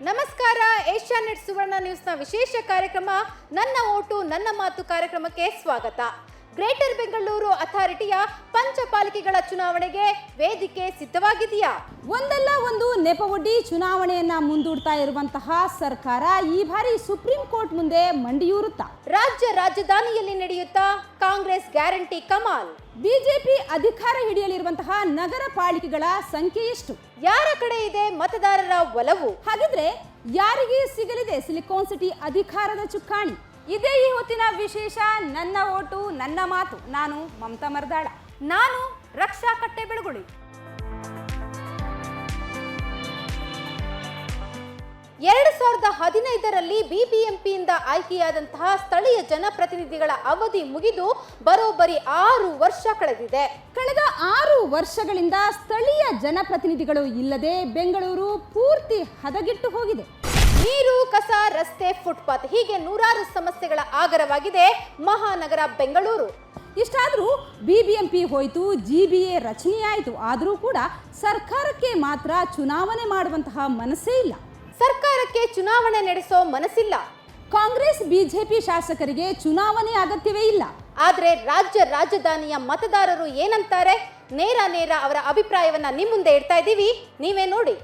ನಮಸ್ಕಾರ. ಏಷ್ಯಾನೆಟ್ ಸುವರ್ಣ ನ್ಯೂಸ್ನ ವಿಶೇಷ ಕಾರ್ಯಕ್ರಮ ನನ್ನ ಓಟು ನನ್ನ ಮಾತು ಕಾರ್ಯಕ್ರಮಕ್ಕೆ ಸ್ವಾಗತ. ಗ್ರೇಟರ್ ಬೆಂಗಳೂರು ಅಥಾರಿಟಿಯ ಪಂಚಪಾಲಿಕೆಗಳ ಚುನಾವಣೆಗೆ ವೇದಿಕೆ ಸಿದ್ಧವಾಗಿದೆಯಾ? ಒಂದಲ್ಲ ಒಂದು ನೆಪವೊಡ್ಡಿ ಚುನಾವಣೆಯನ್ನ ಮುಂದೂಡ್ತಾ ಇರುವಂತಹ ಸರ್ಕಾರ ಈ ಬಾರಿ ಸುಪ್ರೀಂ ಕೋರ್ಟ್ ಮುಂದೆ ಮಂಡಿಯೂರುತ್ತಾ? ರಾಜಧಾನಿಯಲ್ಲಿ ನಡೆಯುತ್ತಾ ಕಾಂಗ್ರೆಸ್ ಗ್ಯಾರಂಟಿ ಕಮಾಲ್? ಬಿಜೆಪಿ ಅಧಿಕಾರ ಹಿಡಿಯಲಿರುವಂತಹ ನಗರ ಪಾಲಿಕೆಗಳ ಸಂಖ್ಯೆ ಎಷ್ಟು? ಯಾರ ಕಡೆ ಇದೆ ಮತದಾರರ ಒಲವು? ಹಾಗಿದ್ರೆ ಯಾರಿಗೆ ಸಿಗಲಿದೆ ಸಿಲಿಕಾನ್ ಸಿಟಿ ಅಧಿಕಾರದ ಚುಕ್ಕಾಣಿ? ಇದೇ ಈ ಹೊತ್ತಿನ ವಿಶೇಷ ನನ್ನ ಓಟು ನನ್ನ ಮಾತು. ನಾನು ಮಮತಾ ಮರ್ದಾಳ. ನಾನು ರಕ್ಷಾ ಕಟ್ಟೆ ಬೆಳಗುಳಿ. 2015ರಲ್ಲಿ ಬಿಬಿಎಂಪಿಯಿಂದ ಆಯ್ಕೆಯಾದಂತಹ ಸ್ಥಳೀಯ ಜನಪ್ರತಿನಿಧಿಗಳ ಅವಧಿ ಮುಗಿದು ಬರೋಬ್ಬರಿ 6 ವರ್ಷ ಕಳೆದಿದೆ. ಕಳೆದ 6 ವರ್ಷಗಳಿಂದ ಸ್ಥಳೀಯ ಜನಪ್ರತಿನಿಧಿಗಳು ಇಲ್ಲದೆ ಬೆಂಗಳೂರು ಪೂರ್ತಿ ಹದಗೆಟ್ಟು ಹೋಗಿದೆ. ನೀರು, ಕಸ, ರಸ್ತೆ, ಫುಟ್ಪಾತ್ ಹೀಗೆ ನೂರಾರು ಸಮಸ್ಯೆಗಳ ಆಗರವಾಗಿದೆ ಮಹಾನಗರ ಬೆಂಗಳೂರು. ಇಷ್ಟಾದರೂ ಬಿಬಿಎಂಪಿ ಹೋಯಿತು, ಜಿಬಿಎ ರಚನೆಯಾಯಿತು. ಆದರೂ ಕೂಡ ಸರ್ಕಾರಕ್ಕೆ ಮಾತ್ರ ಚುನಾವಣೆ ಮಾಡುವಂತಹ ಮನಸ್ಸೇ ಇಲ್ಲ. ಸರ್ಕಾರಕ್ಕೆ ಚುನಾವಣೆ ನಡೆಸೋ ಮನಸ್ಸಿಲ್ಲ. ಕಾಂಗ್ರೆಸ್ ಬಿಜೆಪಿ ಶಾಸಕರಿಗೆ ಚುನಾವಣೆ ಅಗತ್ಯವೇ ಇಲ್ಲ. ಆದ್ರೆ ರಾಜಧಾನಿಯ ಮತದಾರರು ಏನಂತಾರೆ? ನೇರ ಅವರ ಅಭಿಪ್ರಾಯವನ್ನ ನಿಮ್ಮ ಮುಂದೆ ಇಡ್ತಾ ಇದ್ದೀವಿ, ನೀವೇ ನೋಡಿ.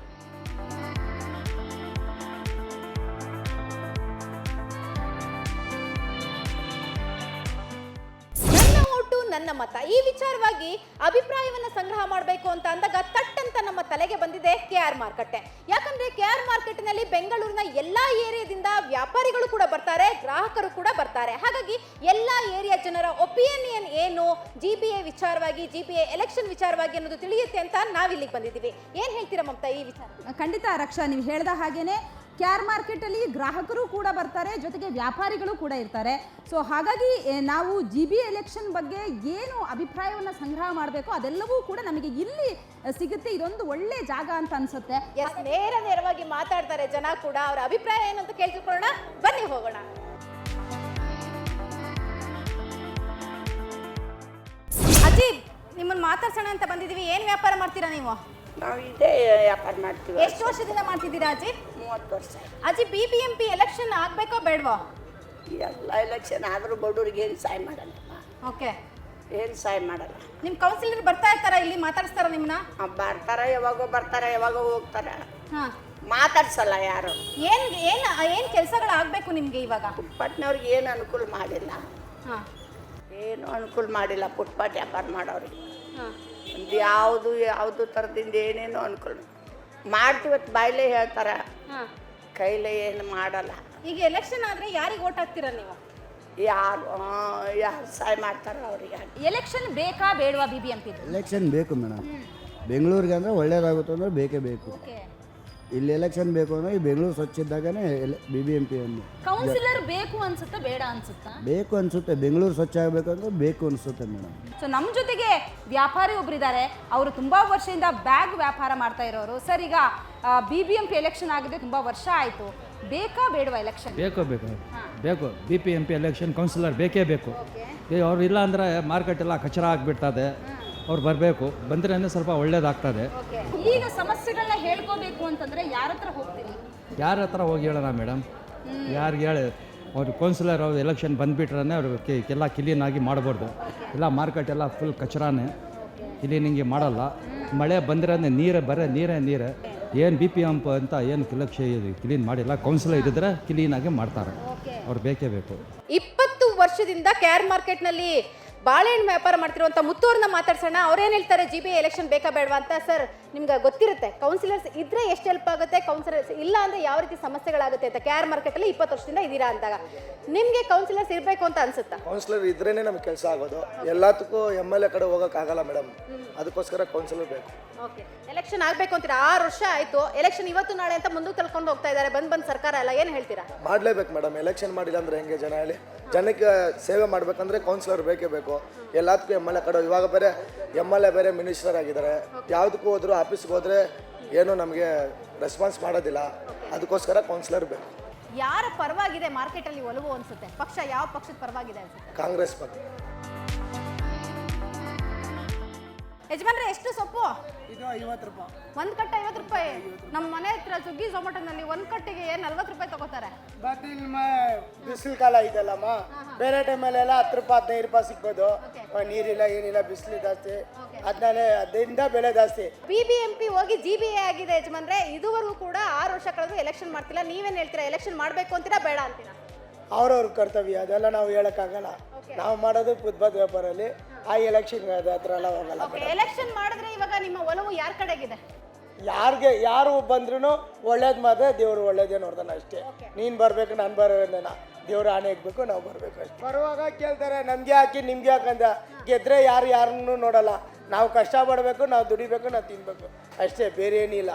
ನನ್ನ ಮತ ಈ ವಿಚಾರವಾಗಿ ಅಭಿಪ್ರಾಯವನ್ನ ಸಂಗ್ರಹ ಮಾಡಬೇಕು ಅಂತ ಅಂದಾಗ ತಟ್ಟಂತ ನಮ್ಮ ತಲೆಗೆ ಬಂದಿದೆ ಕೆಆರ್ ಮಾರ್ಕೆಟ್. ಯಾಕಂದ್ರೆ ಕೆಆರ್ ಮಾರ್ಕೆಟ್ನಲ್ಲಿ ಬೆಂಗಳೂರಿನ ಎಲ್ಲಾ ಏರಿಯಾದಿಂದ ವ್ಯಾಪಾರಿಗಳು ಕೂಡ ಬರ್ತಾರೆ, ಗ್ರಾಹಕರು ಕೂಡ ಬರ್ತಾರೆ. ಹಾಗಾಗಿ ಎಲ್ಲಾ ಏರಿಯಾ ಜನರ ಒಪಿನಿಯನ್ ಏನು ಜಿಬಿಎ ವಿಚಾರವಾಗಿ, ಜಿಬಿಎ ಎಲೆಕ್ಷನ್ ವಿಚಾರವಾಗಿ ಅನ್ನೋದು ತಿಳಿಯುತ್ತೆ ಅಂತ ನಾವಿಲ್ಲಿಗೆ ಬಂದಿದ್ದೀವಿ. ಏನ್ ಹೇಳ್ತೀರಾ ಮಮತಾ ಈ ವಿಚಾರ? ಖಂಡಿತ ರಕ್ಷಾ, ನೀವು ಹೇಳ್ದ ಹಾಗೇನೆ ಕೆಆರ್ ಮಾರ್ಕೆಟಲ್ಲಿ ಗ್ರಾಹಕರು ಕೂಡ ಬರ್ತಾರೆ, ಜೊತೆಗೆ ವ್ಯಾಪಾರಿಗಳು ಕೂಡ ಇರ್ತಾರೆ. ಸೊ ಹಾಗಾಗಿ ನಾವು ಜಿಬಿಎ ಎಲೆಕ್ಷನ್ ಬಗ್ಗೆ ಏನು ಅಭಿಪ್ರಾಯವನ್ನು ಸಂಗ್ರಹ ಮಾಡಬೇಕು ಅದೆಲ್ಲವೂ ಕೂಡ ನಮಗೆ ಇಲ್ಲಿ ಸಿಗುತ್ತೆ. ಇದೊಂದು ಒಳ್ಳೆ ಜಾಗ ಅಂತ ಅನ್ಸುತ್ತೆ. ನೇರವಾಗಿ ಮಾತಾಡ್ತಾರೆ ಜನ ಕೂಡ. ಅವರ ಅಭಿಪ್ರಾಯ ಏನು ಅಂತ ಕೇಳ್ತಿಕೊಳ್ಳೋಣ, ಬನ್ನಿ ಹೋಗೋಣ. ಅಜೀಬ್, ನಿಮ್ಮನ್ನು ಮಾತಾಡ್ಸೋಣ ಅಂತ ಬಂದಿದ್ದೀವಿ. ಏನು ವ್ಯಾಪಾರ ಮಾಡ್ತೀರಾ ನೀವು? ನಾವು ಇದೇ ವ್ಯಾಪಾರ ಮಾಡ್ತೀವಿ. ಎಷ್ಟು ವರ್ಷದಿಂದ ಮಾಡ್ತಿದ್ದೀರಾ ಅಜ್ಜಿ? 30 ವರ್ಷ. ಅಜ್ಜಿ, ಬಿಬಿಎಂಪಿ ಎಲೆಕ್ಷನ್ ಆಗ್ಬೇಕೋ ಬೇಡವಾ? ಎಲ್ಲ ಎಲೆಕ್ಷನ್ ಆದರೂ ಬಡವ್ರಿಗೆ ಏನು ಸಹಾಯ ಮಾಡಲ್ಲ. ಓಕೆ, ಏನು ಸಹಾಯ ಮಾಡಲ್ಲ. ನಿಮ್ಮ ಕೌನ್ಸಿಲರ್ ಬರ್ತಾ ಇರ್ತಾರ, ಇಲ್ಲಿ ಮಾತಾಡಿಸ್ತಾರ ನಿಮ್ಮನ್ನ? ಬರ್ತಾರೆ, ಯಾವಾಗೋ ಬರ್ತಾರೆ, ಯಾವಾಗೋ ಹೋಗ್ತಾರೆ. ಹಾಂ, ಮಾತಾಡ್ಸಲ್ಲ ಯಾರು. ಏನು ಕೆಲಸಗಳು ಆಗಬೇಕು ನಿಮಗೆ ಇವಾಗ? ಫುಟ್ಪಾಟ್ನವ್ರಿಗೆ ಏನು ಅನುಕೂಲ ಮಾಡಿಲ್ಲ. ಹಾಂ, ಏನು ಅನುಕೂಲ ಮಾಡಿಲ್ಲ ಫುಟ್ಪಾಟ್ ವ್ಯಾಪಾರ ಮಾಡೋರಿಗೆ. ಹಾಂ, ಒಂದು ಯಾವುದು ಥರದಿಂದ ಏನೇನೋ ಅನುಕೂಲ ಮಾಡ್ತೀವತ್ತು ಬಾಯ್ಲೇ ಹೇಳ್ತಾರೆ, ಹಾಂ, ಕೈಲೇ ಏನು ಮಾಡಲ್ಲ. ಈಗ ಎಲೆಕ್ಷನ್ ಆದರೆ ಯಾರಿಗೆ ಓಟ್ ಹಾಕ್ತೀರಾ ನೀವು? ಯಾರು ಸಹಾಯ ಮಾಡ್ತಾರೋ ಅವ್ರಿಗೆ. ಎಲೆಕ್ಷನ್ ಬೇಕಾ ಬೇಡವಾ ಬಿಬಿಎಂಪಿ? ಎಲೆಕ್ಷನ್ ಬೇಕು ಮೇಡಮ್. ಬೆಂಗಳೂರಿಗೆ ಅಂದರೆ ಒಳ್ಳೇದಾಗುತ್ತೆ ಅಂದರೆ ಬೇಕೇ ಬೇಕು. ಇಲ್ಲಿ ಎಲೆಕ್ಷನ್ ಬೇಕು ಅಂದರೆ ಈ ಬೆಂಗಳೂರು ಸ್ವಚ್ಛ ಇದ್ದಾಗನೇ ಬಿಬಿಎಂಪಿ ಅನ್ನು ಕೌನ್ಸಿಲರ್ ಬೇಕು ಅನ್ಸುತ್ತಾ ಬೇಡ ಅನ್ಸುತ್ತಾ? ಬೇಕು ಅನಿಸುತ್ತೆ. ಬೆಂಗಳೂರು ಸ್ವಚ್ಛ ಆಗಬೇಕು ಅಂದರೆ ಬೇಕು ಅನಿಸುತ್ತೆ ಮೇಡಮ್. ಸೊ ನಮ್ಮ ಜೊತೆಗೆ ವ್ಯಾಪಾರಿ ಒಬ್ಬರಿದ್ದಾರೆ. ಅವರು ತುಂಬ ವರ್ಷದಿಂದ ಬ್ಯಾಗ್ ವ್ಯಾಪಾರ ಮಾಡ್ತಾ ಇರೋರು. ಸರ್, ಈಗ ಬಿಬಿಎಂಪಿ ಎಲೆಕ್ಷನ್ ಆಗಿದೆ, ತುಂಬ ವರ್ಷ ಆಯಿತು. ಬೇಕಾ ಬೇಡವಾ ಎಲೆಕ್ಷನ್? ಬೇಕು. ಬಿಬಿಎಂಪಿ ಎಲೆಕ್ಷನ್ ಕೌನ್ಸಿಲರ್ ಬೇಕೇ ಬೇಕು. ಅವ್ರು ಇಲ್ಲ ಅಂದರೆ ಮಾರ್ಕೆಟ್ ಎಲ್ಲ ಕಚರ ಆಗಿಬಿಡ್ತದೆ. ಅವ್ರು ಬರಬೇಕು, ಬಂದ್ರೆ ಸ್ವಲ್ಪ ಒಳ್ಳೇದಾಗ್ತದೆ. ಈಗ ಸಮಸ್ಯೆಗಳನ್ನ ಹೇಳ್ಕೋಬೇಕು ಅಂತಂದ್ರೆ ಯಾರ ಹತ್ರ ಹೋಗ್ತೀರಿ? ಯಾರ ಹತ್ರ ಹೋಗಿ ಹೇಳೋಣ ಮೇಡಮ್? ಯಾರಿಗೆ ಹೇಳಿ ಅವ್ರು ಕೌನ್ಸಿಲರ್ ಅವ್ರು ಎಲೆಕ್ಷನ್ ಬಂದುಬಿಟ್ರೆ ಅವರು ಎಲ್ಲ ಕ್ಲೀನಾಗಿ ಮಾಡಬಾರ್ದು. ಎಲ್ಲ ಮಾರ್ಕೆಟ್ ಎಲ್ಲ ಫುಲ್ ಕಚರಾನೇ, ಕ್ಲೀನಿಂಗ್ ಮಾಡಲ್ಲ. ಮಳೆ ಬಂದರೆ ನೀರೇ ಏನು ಬಿಬಿಎಂಪಿ ಅಂತ ಏನು ಕ್ಲೀನ್ ಮಾಡಿಲ್ಲ. ಕೌನ್ಸಿಲರ್ ಇದ್ದರೆ ಕ್ಲೀನಾಗಿ ಮಾಡ್ತಾರೆ. ಅವ್ರು ಬೇಕೇ ಬೇಕು. 20 ವರ್ಷದಿಂದ ಕೆಆರ್ ಮಾರ್ಕೆಟ್ನಲ್ಲಿ ಬಾಳೆಹಣ್ಣು ವ್ಯಾಪಾರ ಮಾಡ್ತಿರುವಂಥ ಮುತ್ತೂರನ್ನ ಮಾತಾಡ್ಸೋಣ. ಅವ್ರೇನು ಹೇಳ್ತಾರೆ ಜಿಬಿಎ ಎಲೆಕ್ಷನ್ ಬೇಕಾ ಬೇಡವಾ ಅಂತ? ಸರ್, ನಿಮ್ಗೆ ಗೊತ್ತಿರುತ್ತೆ ಕೌನ್ಸಿಲರ್ಸ್ ಇದ್ರೆ ಎಷ್ಟು ಹೆಲ್ಪ್ ಆಗುತ್ತೆ, ಕೌನ್ಸಿಲರ್ಸ್ ಇಲ್ಲ ಅಂದರೆ ಯಾವ ರೀತಿ ಸಮಸ್ಯೆಗಳಾಗುತ್ತೆ ಅಂತ. ಕೆಆರ್ ಮಾರ್ಕೆಟಲ್ಲಿ 20 ವರ್ಷದಿಂದ ಇದ್ದೀರಾ ಅಂದಾಗ ನಿಮಗೆ ಕೌನ್ಸಿಲರ್ಸ್ ಇರಬೇಕು ಅಂತ ಅನ್ಸುತ್ತಾ? ಕೌನ್ಸಿಲರ್ ಇದ್ರೇನೆ ನಮ್ಗೆ ಕೆಲಸ ಆಗೋದು. ಎಲ್ಲದಕ್ಕೂ MLA ಕಡೆ ಹೋಗೋಕ್ಕಾಗಲ್ಲ ಮೇಡಮ್, ಅದಕ್ಕೋಸ್ಕರ ಕೌನ್ಸಿಲರ್ ಬೇಕು. ಓಕೆ, ಎಲೆಕ್ಷನ್ ಆಗಬೇಕು ಅಂತೀರಾ? 6 ವರ್ಷ ಆಯಿತು. ಎಲೆಕ್ಷನ್ ಇವತ್ತು ನಾಳೆ ಅಂತ ಮುಂದಕ್ಕೆ ತಳ್ಕೊಂಡು ಹೋಗ್ತಾ ಇದ್ದಾರೆ ಬಂದ್ ಸರ್ಕಾರ ಎಲ್ಲ. ಏನು ಹೇಳ್ತೀರಾ? ಮಾಡಲೇಬೇಕು ಮೇಡಮ್. ಎಲೆಕ್ಷನ್ ಮಾಡಿಲ್ಲ ಅಂದರೆ ಹೆಂಗೆ ಜನ ಹೇಳಿ? ಜನಕ್ಕೆ ಸೇವೆ ಮಾಡಬೇಕಂದ್ರೆ ಕೌನ್ಸಿಲರ್ ಬೇಕೇ ಬೇಕು. ಎಲ್ಲದಕ್ಕೂ MLA ಕಡೆ. ಇವಾಗ ಬೇರೆ MLA ಬೇರೆ ಮಿನಿಸ್ಟರ್ ಆಗಿದ್ದಾರೆ. ಯಾವುದಕ್ಕೂ ಹೋದ್ರು ಆಫೀಸ್ಗೆ ಹೋದರೆ ಏನೂ ನಮಗೆ ರೆಸ್ಪಾನ್ಸ್ ಮಾಡೋದಿಲ್ಲ. ಅದಕ್ಕೋಸ್ಕರ ಕೌನ್ಸಿಲರ್ ಬೇಕು. ಯಾರ ಪರವಾಗಿದೆ ಮಾರ್ಕೆಟಲ್ಲಿ ಒಲವು ಅನ್ಸುತ್ತೆ? ಪಕ್ಷ ಯಾವ ಪಕ್ಷದ ಪರವಾಗಿದೆ ಅನ್ಸುತ್ತೆ? ಕಾಂಗ್ರೆಸ್ ಬಗ್ಗೆ. ಯಜಮಾನ್ರೆ ಎಷ್ಟು ಸೊಪ್ಪು? ಇದು 50 ರೂಪಾಯಿ. ಒಂದು ಕಟ್ಟ 50 ರೂಪಾಯಿ. ನಮ್ಮ ಮನೆ ಹತ್ರ ಸ್ವಿಗ್ಗಿ ಝೊಮ್ಯಾಟೋನಲ್ಲಿ ಒಂದು ಕಟ್ಟಿಗೆ 40 ರೂಪಾಯಿ ತಗೋತಾರೆ. ಬಟ್ ಇಲ್ಲಿ ಬಿಸಿಲು ಕಾಲ ಇದೆಲ್ಲಮ್ಮ, ಬೇರೆ ಟೈಮಲ್ಲೆಲ್ಲ 10 ರೂಪಾಯಿ 15 ರೂಪಾಯಿ ಸಿಗ್ಬೋದು. ನೀರಿಲ್ಲ ಏನಿಲ್ಲ, ಬಿಸಿಲು ಜಾಸ್ತಿ, ಅದರಿಂದ ಬೆಲೆ ಜಾಸ್ತಿ. BBMP ಹೋಗಿ GBA ಆಗಿದೆ ಯಜಮಾನ್ರೆ. ಇದುವರೆಗೂ ಕೂಡ 6 ವರ್ಷ ಕಳೆದ್ರು ಎಲೆಕ್ಷನ್ ಮಾಡ್ತಿಲ್ಲ. ನೀವೇನು ಹೇಳ್ತೀರಾ? ಎಲೆಕ್ಷನ್ ಮಾಡಬೇಕು ಅಂತೀರಾ ಬೇಡ ಅಂತೀರಾ? ಅವ್ರವ್ರ ಕರ್ತವ್ಯ, ಅದೆಲ್ಲ ನಾವು ಹೇಳೋಕ್ಕಾಗಲ್ಲ. ನಾವು ಮಾಡೋದು ಫುಟ್ಪಾತ್ ವ್ಯಾಪಾರಲ್ಲಿ, ಆ ಎಲೆಕ್ಷನ್ ಹತ್ರ ಎಲ್ಲ ಹೋಗಲ್ಲ. ಎಲೆಕ್ಷನ್ ಮಾಡಿದ್ರೆ ಇವಾಗ ನಿಮ್ಮ ಒಲವು ಯಾರ ಕಡೆಗಿದೆ? ಯಾರು ಬಂದ್ರೂ ಒಳ್ಳೇದು ಮಾತ್ರ ದೇವ್ರು ಒಳ್ಳೇದೇ ನೋಡ್ತಾನೆ ಅಷ್ಟೇ. ನೀನು ಬರಬೇಕು, ನಾನು ಬರೋದನ್ನ ದೇವ್ರ ಆಣೆ ಇಕ್ಬೇಕು, ನಾವು ಬರಬೇಕು ಅಷ್ಟೇ. ಬರುವಾಗ ಕೇಳ್ತಾರೆ ನಮಗೆ ಹಾಕಿ ನಿಮ್ಗೆ ಹಾಕಂದ. ಗೆದ್ರೆ ಯಾರನ್ನೂ ನೋಡಲ್ಲ. ನಾವು ಕಷ್ಟ ಪಡಬೇಕು, ನಾವು ದುಡಿಬೇಕು, ನಾವು ತಿನ್ಬೇಕು ಅಷ್ಟೇ, ಬೇರೆ ಏನಿಲ್ಲ.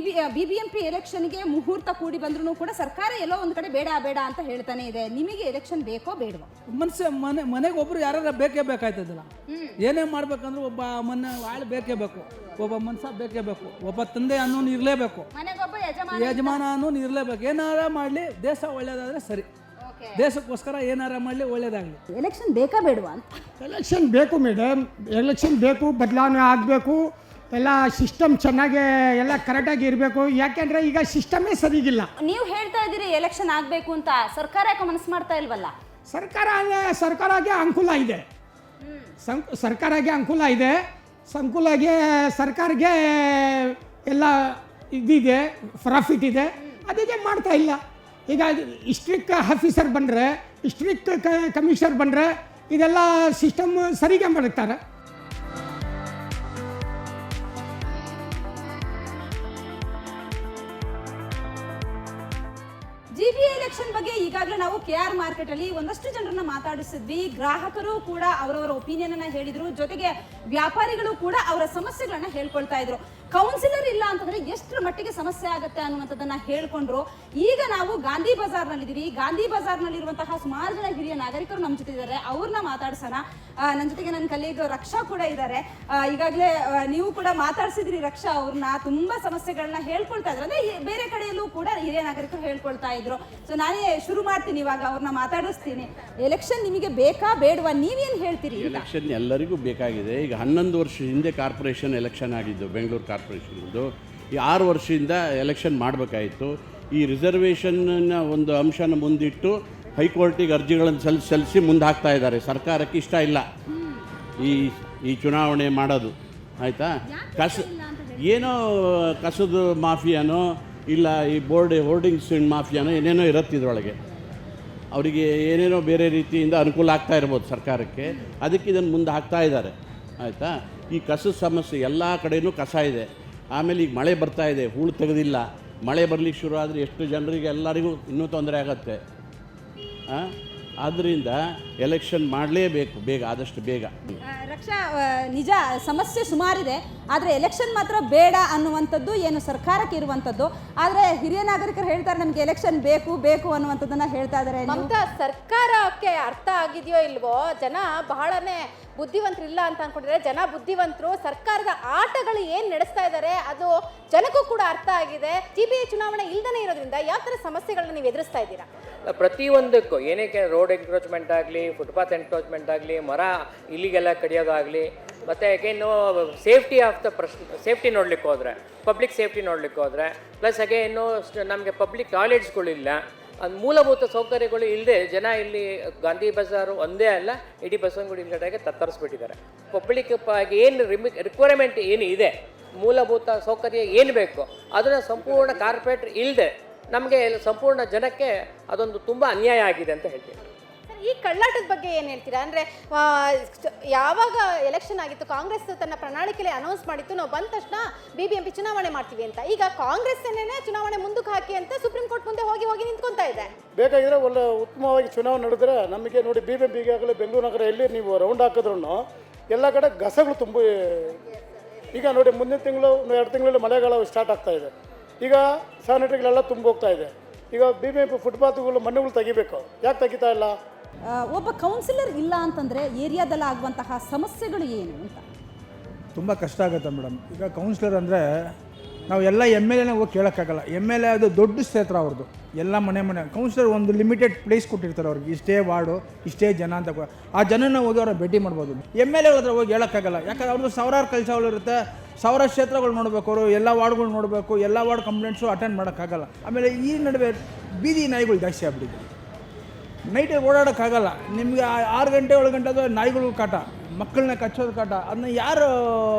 ಈಗ BBMP ಎಲೆಕ್ಷನ್ಗೆ ಮುಹೂರ್ತ ಕೂಡಿ ಬಂದ್ರೂ ಕೂಡ ಸರ್ಕಾರ ಎಲ್ಲೋ ಒಂದು ಕಡೆ ಬೇಡ ಬೇಡ ಅಂತ ಹೇಳ್ತಾನೆ ಇದೆ. ನಿಮಗೆ ಎಲೆಕ್ಷನ್ ಬೇಕೋ ಬೇಡವಾ? ಮನೆಗೆ ಒಬ್ರು ಯಾರು ಬೇಕೇ ಬೇಕಾಯ್ತದಲ್ಲ. ಏನೇ ಮಾಡ್ಬೇಕಂದ್ರೆ ಒಬ್ಬ ಆಳು ಬೇಕೇ ಬೇಕು, ಒಬ್ಬ ಮನುಷ್ಯ ಬೇಕೇ ಬೇಕು, ಒಬ್ಬ ತಂದೆ ಅನ್ನೋನು ಇರಲೇಬೇಕು, ಯಜಮಾನ ಅನ್ನೋನು ಇರಲೇಬೇಕು. ಏನಾರ ಮಾಡಲಿ ದೇಶ ಒಳ್ಳೇದಾದ್ರೆ ಸರಿ, ದೇಶಕ್ಕೋಸ್ಕರ ಏನಾರ ಮಾಡಲಿ ಒಳ್ಳೇದಾಗಲಿ. ಎಲೆಕ್ಷನ್ ಬೇಕಾ ಬೇಡವಾ ಅಂತ? ಎಲೆಕ್ಷನ್ ಬೇಕು ಮೇಡಮ್, ಎಲೆಕ್ಷನ್ ಬೇಕು, ಬದಲಾವಣೆ ಆಗಬೇಕು, ಎಲ್ಲ ಸಿಸ್ಟಮ್ ಚೆನ್ನಾಗಿ ಎಲ್ಲ ಕರೆಕ್ಟಾಗಿ ಇರಬೇಕು. ಯಾಕೆಂದರೆ ಈಗ ಸಿಸ್ಟಮೇ ಸರಿಗಿಲ್ಲ. ನೀವು ಹೇಳ್ತಾ ಇದ್ದೀರಿ ಎಲೆಕ್ಷನ್ ಆಗಬೇಕು ಅಂತ, ಸರ್ಕಾರ ಯಾಕೆ ಮನಸ್ಸು ಮಾಡ್ತಾ ಇಲ್ವಲ್ಲ? ಸರ್ಕಾರಕ್ಕೆ ಅನುಕೂಲ ಇದೆ, ಸರ್ಕಾರಕ್ಕೆ ಅನುಕೂಲ ಇದೆ, ಸರ್ಕಾರಕ್ಕೆ ಎಲ್ಲ ಇದಿದೆ, ಪ್ರಾಫಿಟ್ ಇದೆ, ಅದಕ್ಕೆ ಮಾಡ್ತಾ ಇಲ್ಲ. ಈಗ ಡಿಸ್ಟ್ರಿಕ್ಟ್ ಆಫೀಸರ್ ಬಂದರೆ, ಡಿಸ್ಟ್ರಿಕ್ಟ್ ಕಮಿಷನರ್ ಬಂದರೆ ಇದೆಲ್ಲ ಸಿಸ್ಟಮ್ ಸರಿಗೆ ಮಾಡುತ್ತಾರೆ. GBA ಎಲೆಕ್ಷನ್ ಬಗ್ಗೆ ಈಗಾಗಲೇ ನಾವು KR ಮಾರ್ಕೆಟ್ ಅಲ್ಲಿ ಒಂದಷ್ಟು ಜನರನ್ನ ಮಾತಾಡಿಸಿದ್ವಿ. ಗ್ರಾಹಕರು ಕೂಡ ಅವರವರ ಒಪಿನಿಯನ್ ಅನ್ನ ಹೇಳಿದ್ರು, ಜೊತೆಗೆ ವ್ಯಾಪಾರಿಗಳು ಕೂಡ ಅವರ ಸಮಸ್ಯೆಗಳನ್ನ ಹೇಳ್ಕೊಳ್ತಾ ಇದ್ರು. ಕೌನ್ಸಿಲರ್ ಇಲ್ಲ ಅಂತಂದ್ರೆ ಎಷ್ಟರ ಮಟ್ಟಿಗೆ ಸಮಸ್ಯೆ ಆಗುತ್ತೆ ಅನ್ನುವಂಥದ್ದನ್ನ ಹೇಳ್ಕೊಂಡ್ರು. ಈಗ ನಾವು ಗಾಂಧಿ ಬಜಾರ್ನಲ್ಲಿದ್ದೀವಿ. ಗಾಂಧಿ ಬಜಾರ್ನಲ್ಲಿರುವಂತಹ ಸುಮಾರು ಜನ ಹಿರಿಯ ನಾಗರಿಕರು ನಮ್ಮ ಜೊತೆ ಇದ್ದಾರೆ, ಅವ್ರನ್ನ ಮಾತಾಡ್ಸೋಣ. ನನ್ನ ಜೊತೆಗೆ ನನ್ನ ಕಲೀಗ್ ರಕ್ಷಾ ಕೂಡ ಇದ್ದಾರೆ. ಈಗಾಗಲೇ ನೀವು ಕೂಡ ಮಾತಾಡ್ಸಿದ್ರಿ ರಕ್ಷಾ ಅವ್ರನ್ನ, ತುಂಬಾ ಸಮಸ್ಯೆಗಳನ್ನ ಹೇಳ್ಕೊಳ್ತಾ ಇದ್ರು. ಅಂದ್ರೆ ಬೇರೆ ಕಡೆಯಲ್ಲೂ ಕೂಡ ಹಿರಿಯ ನಾಗರಿಕರು ಹೇಳ್ಕೊಳ್ತಾ ಇದ್ರು. ಸೊ ನಾನೇ ಶುರು ಮಾಡ್ತೀನಿ, ಇವಾಗ ಅವ್ರನ್ನ ಮಾತಾಡಿಸ್ತೀನಿ. ಎಲೆಕ್ಷನ್ ನಿಮಗೆ ಬೇಕಾ ಬೇಡವಾ, ನೀವೇನು ಹೇಳ್ತೀರಿ? ಎಲೆಕ್ಷನ್ ಎಲ್ಲರಿಗೂ ಬೇಕಾಗಿದೆ. ಈಗ 11 ವರ್ಷ ಹಿಂದೆ ಕಾರ್ಪೊರೇಷನ್ ಎಲೆಕ್ಷನ್ ಆಗಿದ್ದು, ಬೆಂಗಳೂರು ಕಾರ್ಪೊರೇಷನ್ದು. ಈ 6 ವರ್ಷದಿಂದ ಎಲೆಕ್ಷನ್ ಮಾಡಬೇಕಾಯಿತು. ಈ ರಿಸರ್ವೇಷನ್ನ ಒಂದು ಅಂಶನ ಮುಂದಿಟ್ಟು ಹೈಕೋರ್ಟಿಗೆ ಅರ್ಜಿಗಳನ್ನು ಸಲ್ಲಿಸಿ ಮುಂದೆ ಹಾಕ್ತಾ ಇದ್ದಾರೆ. ಸರ್ಕಾರಕ್ಕೆ ಇಷ್ಟ ಇಲ್ಲ ಈ ಚುನಾವಣೆ ಮಾಡೋದು, ಆಯಿತಾ? ಏನೋ ಕಸದ ಮಾಫಿಯಾನೋ ಇಲ್ಲ ಈ ಹೋರ್ಡಿಂಗ್ಸ್ ಮಾಫಿಯಾನೋ ಏನೇನೋ ಇರುತ್ತೆ ಇದರೊಳಗೆ. ಅವರಿಗೆ ಏನೇನೋ ಬೇರೆ ರೀತಿಯಿಂದ ಅನುಕೂಲ ಆಗ್ತಾ ಇರ್ಬೋದು ಸರ್ಕಾರಕ್ಕೆ, ಅದಕ್ಕೆ ಇದನ್ನು ಮುಂದೆ ಹಾಕ್ತಾ ಇದ್ದಾರೆ, ಆಯಿತಾ? ಈ ಕಸದ ಸಮಸ್ಯೆ ಎಲ್ಲ ಕಡೆಯೂ ಕಸ ಇದೆ. ಆಮೇಲೆ ಈಗ ಮಳೆ ಬರ್ತಾ ಇದೆ, ಹೂಳು ತೆಗೆದಿಲ್ಲ. ಮಳೆ ಬರಲಿಕ್ಕೆ ಶುರು ಆದರೆ ಎಷ್ಟು ಜನರಿಗೆ ಎಲ್ಲರಿಗೂ ಇನ್ನೂ ತೊಂದರೆ ಆಗುತ್ತೆ. ಆದ್ದರಿಂದ ಎಲೆಕ್ಷನ್ ಮಾಡಲೇಬೇಕು, ಬೇಗ, ಆದಷ್ಟು ಬೇಗ. ರಕ್ಷಾ, ನಿಜ ಸಮಸ್ಯೆ ಸುಮಾರಿದೆ, ಆದರೆ ಎಲೆಕ್ಷನ್ ಮಾತ್ರ ಬೇಡ ಅನ್ನುವಂಥದ್ದು ಏನು ಸರ್ಕಾರಕ್ಕೆ ಇರುವಂಥದ್ದು. ಆದರೆ ಹಿರಿಯ ನಾಗರಿಕರು ಹೇಳ್ತಾರೆ ನಮಗೆ ಎಲೆಕ್ಷನ್ ಬೇಕು ಬೇಕು ಅನ್ನುವಂಥದ್ದನ್ನ ಹೇಳ್ತಾ ಇದ್ದಾರೆ. ಮಮತಾ, ಸರ್ಕಾರಕ್ಕೆ ಅರ್ಥ ಆಗಿದೆಯೋ ಇಲ್ವೋ, ಜನ ಬಹಳನೇ ಬುದ್ಧಿವಂತರಿಲ್ಲ ಅಂತ ಅನ್ಕೊಂಡಿದ್ದಾರೆ. ಜನ ಬುದ್ಧಿವಂತರು. ಸರ್ಕಾರದ ಆಟಗಳು ಏನು ನಡೆಸ್ತಾ ಇದ್ದಾರೆ ಅದು ಜನಕ್ಕೂ ಕೂಡ ಅರ್ಥ ಆಗಿದೆ. GBA ಚುನಾವಣೆ ಇಲ್ದೇ ಇರೋದ್ರಿಂದ ಯಾವ ಥರ ಸಮಸ್ಯೆಗಳನ್ನ ನೀವು ಎದುರಿಸ್ತಾ ಇದ್ದೀರಾ? ಪ್ರತಿಯೊಂದಕ್ಕೂ ಏನಕ್ಕೆ ರೋಡ್ ಎನ್ಕ್ರೋಚ್ಮೆಂಟ್ ಆಗಲಿ, ಫುಟ್ಪಾತ್ ಎನ್ಕ್ರೋಚ್ಮೆಂಟ್ ಆಗಲಿ, ಮರ ಇಲ್ಲಿಗೆಲ್ಲ ಕಡಿಯೋದಾಗಲಿ, ಮತ್ತು ಯಾಕೇನು ಸೇಫ್ಟಿ ನೋಡ್ಲಿಕ್ಕೆ ಹೋದರೆ, ಪಬ್ಲಿಕ್ ಸೇಫ್ಟಿ ನೋಡ್ಲಿಕ್ಕೆ ಹೋದರೆ, ಪ್ಲಸ್ ಅಗೇನು ನಮಗೆ ಪಬ್ಲಿಕ್ ಟಾಯ್ಲೆಟ್ಸ್ಗಳಿಲ್ಲ, ಅದು ಮೂಲಭೂತ ಸೌಕರ್ಯಗಳು ಇಲ್ಲದೆ ಜನ ಇಲ್ಲಿ ಗಾಂಧಿ ಬಜಾರು ಒಂದೇ ಅಲ್ಲ, ಇಡೀ ಬಸವನಗುಡಿ ಕಡೆಗೆ ತತ್ತರಿಸ್ಬಿಟ್ಟಿದ್ದಾರೆ. ಪಬ್ಲಿಕ್ ಏನು ರಿಕ್ವೈರ್ಮೆಂಟ್ ಏನು ಇದೆ, ಮೂಲಭೂತ ಸೌಕರ್ಯ ಏನು ಬೇಕು ಅದನ್ನು ಸಂಪೂರ್ಣ ಕಾರ್ಪೊರೇಟ್ ಇಲ್ಲದೆ ನಮಗೆ ಸಂಪೂರ್ಣ ಜನಕ್ಕೆ ಅದೊಂದು ತುಂಬ ಅನ್ಯಾಯ ಆಗಿದೆ ಅಂತ ಹೇಳ್ತೀನಿ. ಈ ಕಳ್ಳಾಟದ ಬಗ್ಗೆ ಏನು ಹೇಳ್ತೀರಾ? ಅಂದರೆ ಯಾವಾಗ ಎಲೆಕ್ಷನ್ ಆಗಿತ್ತು ಕಾಂಗ್ರೆಸ್ ತನ್ನ ಪ್ರಣಾಳಿಕೆಯಲ್ಲಿ ಅನೌನ್ಸ್ ಮಾಡಿತ್ತು, ನಾವು ಬಂದ ತಕ್ಷಣ BBMP ಚುನಾವಣೆ ಮಾಡ್ತೀವಿ ಅಂತ. ಈಗ ಕಾಂಗ್ರೆಸ್ ಚುನಾವಣೆ ಮುಂದಕ್ಕೆ ಹಾಕಿ ಅಂತ ಸುಪ್ರೀಂ ಕೋರ್ಟ್ ಮುಂದೆ ಹೋಗಿ ನಿಂತ್ಕೊಂತಾ ಇದೆ. ಬೇಕಾಗಿದ್ರೆ ಒಳ್ಳೆ ಉತ್ತಮವಾಗಿ ಚುನಾವಣೆ ನಡೆದ್ರೆ ನಮಗೆ ನೋಡಿ, BBMP ಆಗಲಿ ಬೆಂಗಳೂರು ನಗರ ಎಲ್ಲಿ ನೀವು ರೌಂಡ್ ಹಾಕಿದ್ರು ಎಲ್ಲ ಕಡೆ ಗಸಗಳು ತುಂಬ. ಈಗ ನೋಡಿ, ಮುಂದಿನ ತಿಂಗಳು 2 ತಿಂಗಳಲ್ಲಿ ಮಳೆಗಾಲ ಸ್ಟಾರ್ಟ್ ಆಗ್ತಾ ಇದೆ. ಈಗ ಸ್ಯಾನಿಟರಿಗಳೆಲ್ಲ ತುಂಬ ಹೋಗ್ತಾ ಇದೆ. ಈಗ BBMP ಫುಟ್ಪಾತ್ಗಳು ಮಣ್ಣುಗಳು ತೆಗಿಬೇಕು, ಯಾಕೆ ತೆಗಿತಾ ಇಲ್ಲ? ಒಬ್ಬ ಕೌನ್ಸಿಲರ್ ಇಲ್ಲ ಅಂತಂದರೆ ಏರಿಯಾದಲ್ಲಿ ಆಗುವಂತಹ ಸಮಸ್ಯೆಗಳು ಏನು ಅಂತ ತುಂಬ ಕಷ್ಟ ಆಗುತ್ತೆ ಮೇಡಮ್. ಈಗ ಕೌನ್ಸಿಲರ್ ಅಂದರೆ ನಾವು ಎಲ್ಲ ಎಮ್ ಎಲ್ ಎನ ಹೋಗಿ ಕೇಳೋಕ್ಕಾಗಲ್ಲ. ಎಮ್ ಎಲ್ ಎ ಅದು ದೊಡ್ಡ ಕ್ಷೇತ್ರ ಅವ್ರದ್ದು, ಎಲ್ಲ ಮನೆ ಕೌನ್ಸಿಲರ್ ಒಂದು ಲಿಮಿಟೆಡ್ ಪ್ಲೇಸ್ ಕೊಟ್ಟಿರ್ತಾರೆ ಅವ್ರಿಗೆ, ಇಷ್ಟೇ ವಾರ್ಡು ಇಷ್ಟೇ ಜನ ಅಂತ. ಆ ಜನನ ಹೋಗಿ ಅವ್ರ ಭೇಟಿ ಮಾಡ್ಬೋದು. ಎಮ್ ಎಲ್ ಎ ಹತ್ರ ಹೋಗಿ ಹೇಳೋಕ್ಕಾಗಲ್ಲ, ಯಾಕಂದ್ರೆ ಅವ್ರದ್ದು ಸಾವಿರಾರು ಕೆಲಸಗಳು ಇರುತ್ತೆ, ಸಾವಿರ ಕ್ಷೇತ್ರಗಳು ನೋಡಬೇಕು, ಅವರು ಎಲ್ಲ ವಾರ್ಡ್ಗಳು ನೋಡಬೇಕು, ಎಲ್ಲ ವಾರ್ಡ್ ಕಂಪ್ಲೇಂಟ್ಸು ಅಟೆಂಡ್ ಮಾಡೋಕ್ಕಾಗಲ್ಲ. ಆಮೇಲೆ ಈ ನಡುವೆ ಬೀದಿ ನಾಯಿಗಳು ಜಾಸ್ತಿ ಆಗ್ಬಿಟ್ಟಿದೆ, ನೈಟಲ್ಲಿ ಓಡಾಡೋಕ್ಕಾಗಲ್ಲ. ನಿಮಗೆ 6 ಗಂಟೆ 7 ಗಂಟೆ ಅದು ನಾಯಿಗಳು ಕಾಟ, ಮಕ್ಕಳನ್ನ ಕಚ್ಚೋದು ಕಾಟ. ಅದನ್ನ ಯಾರ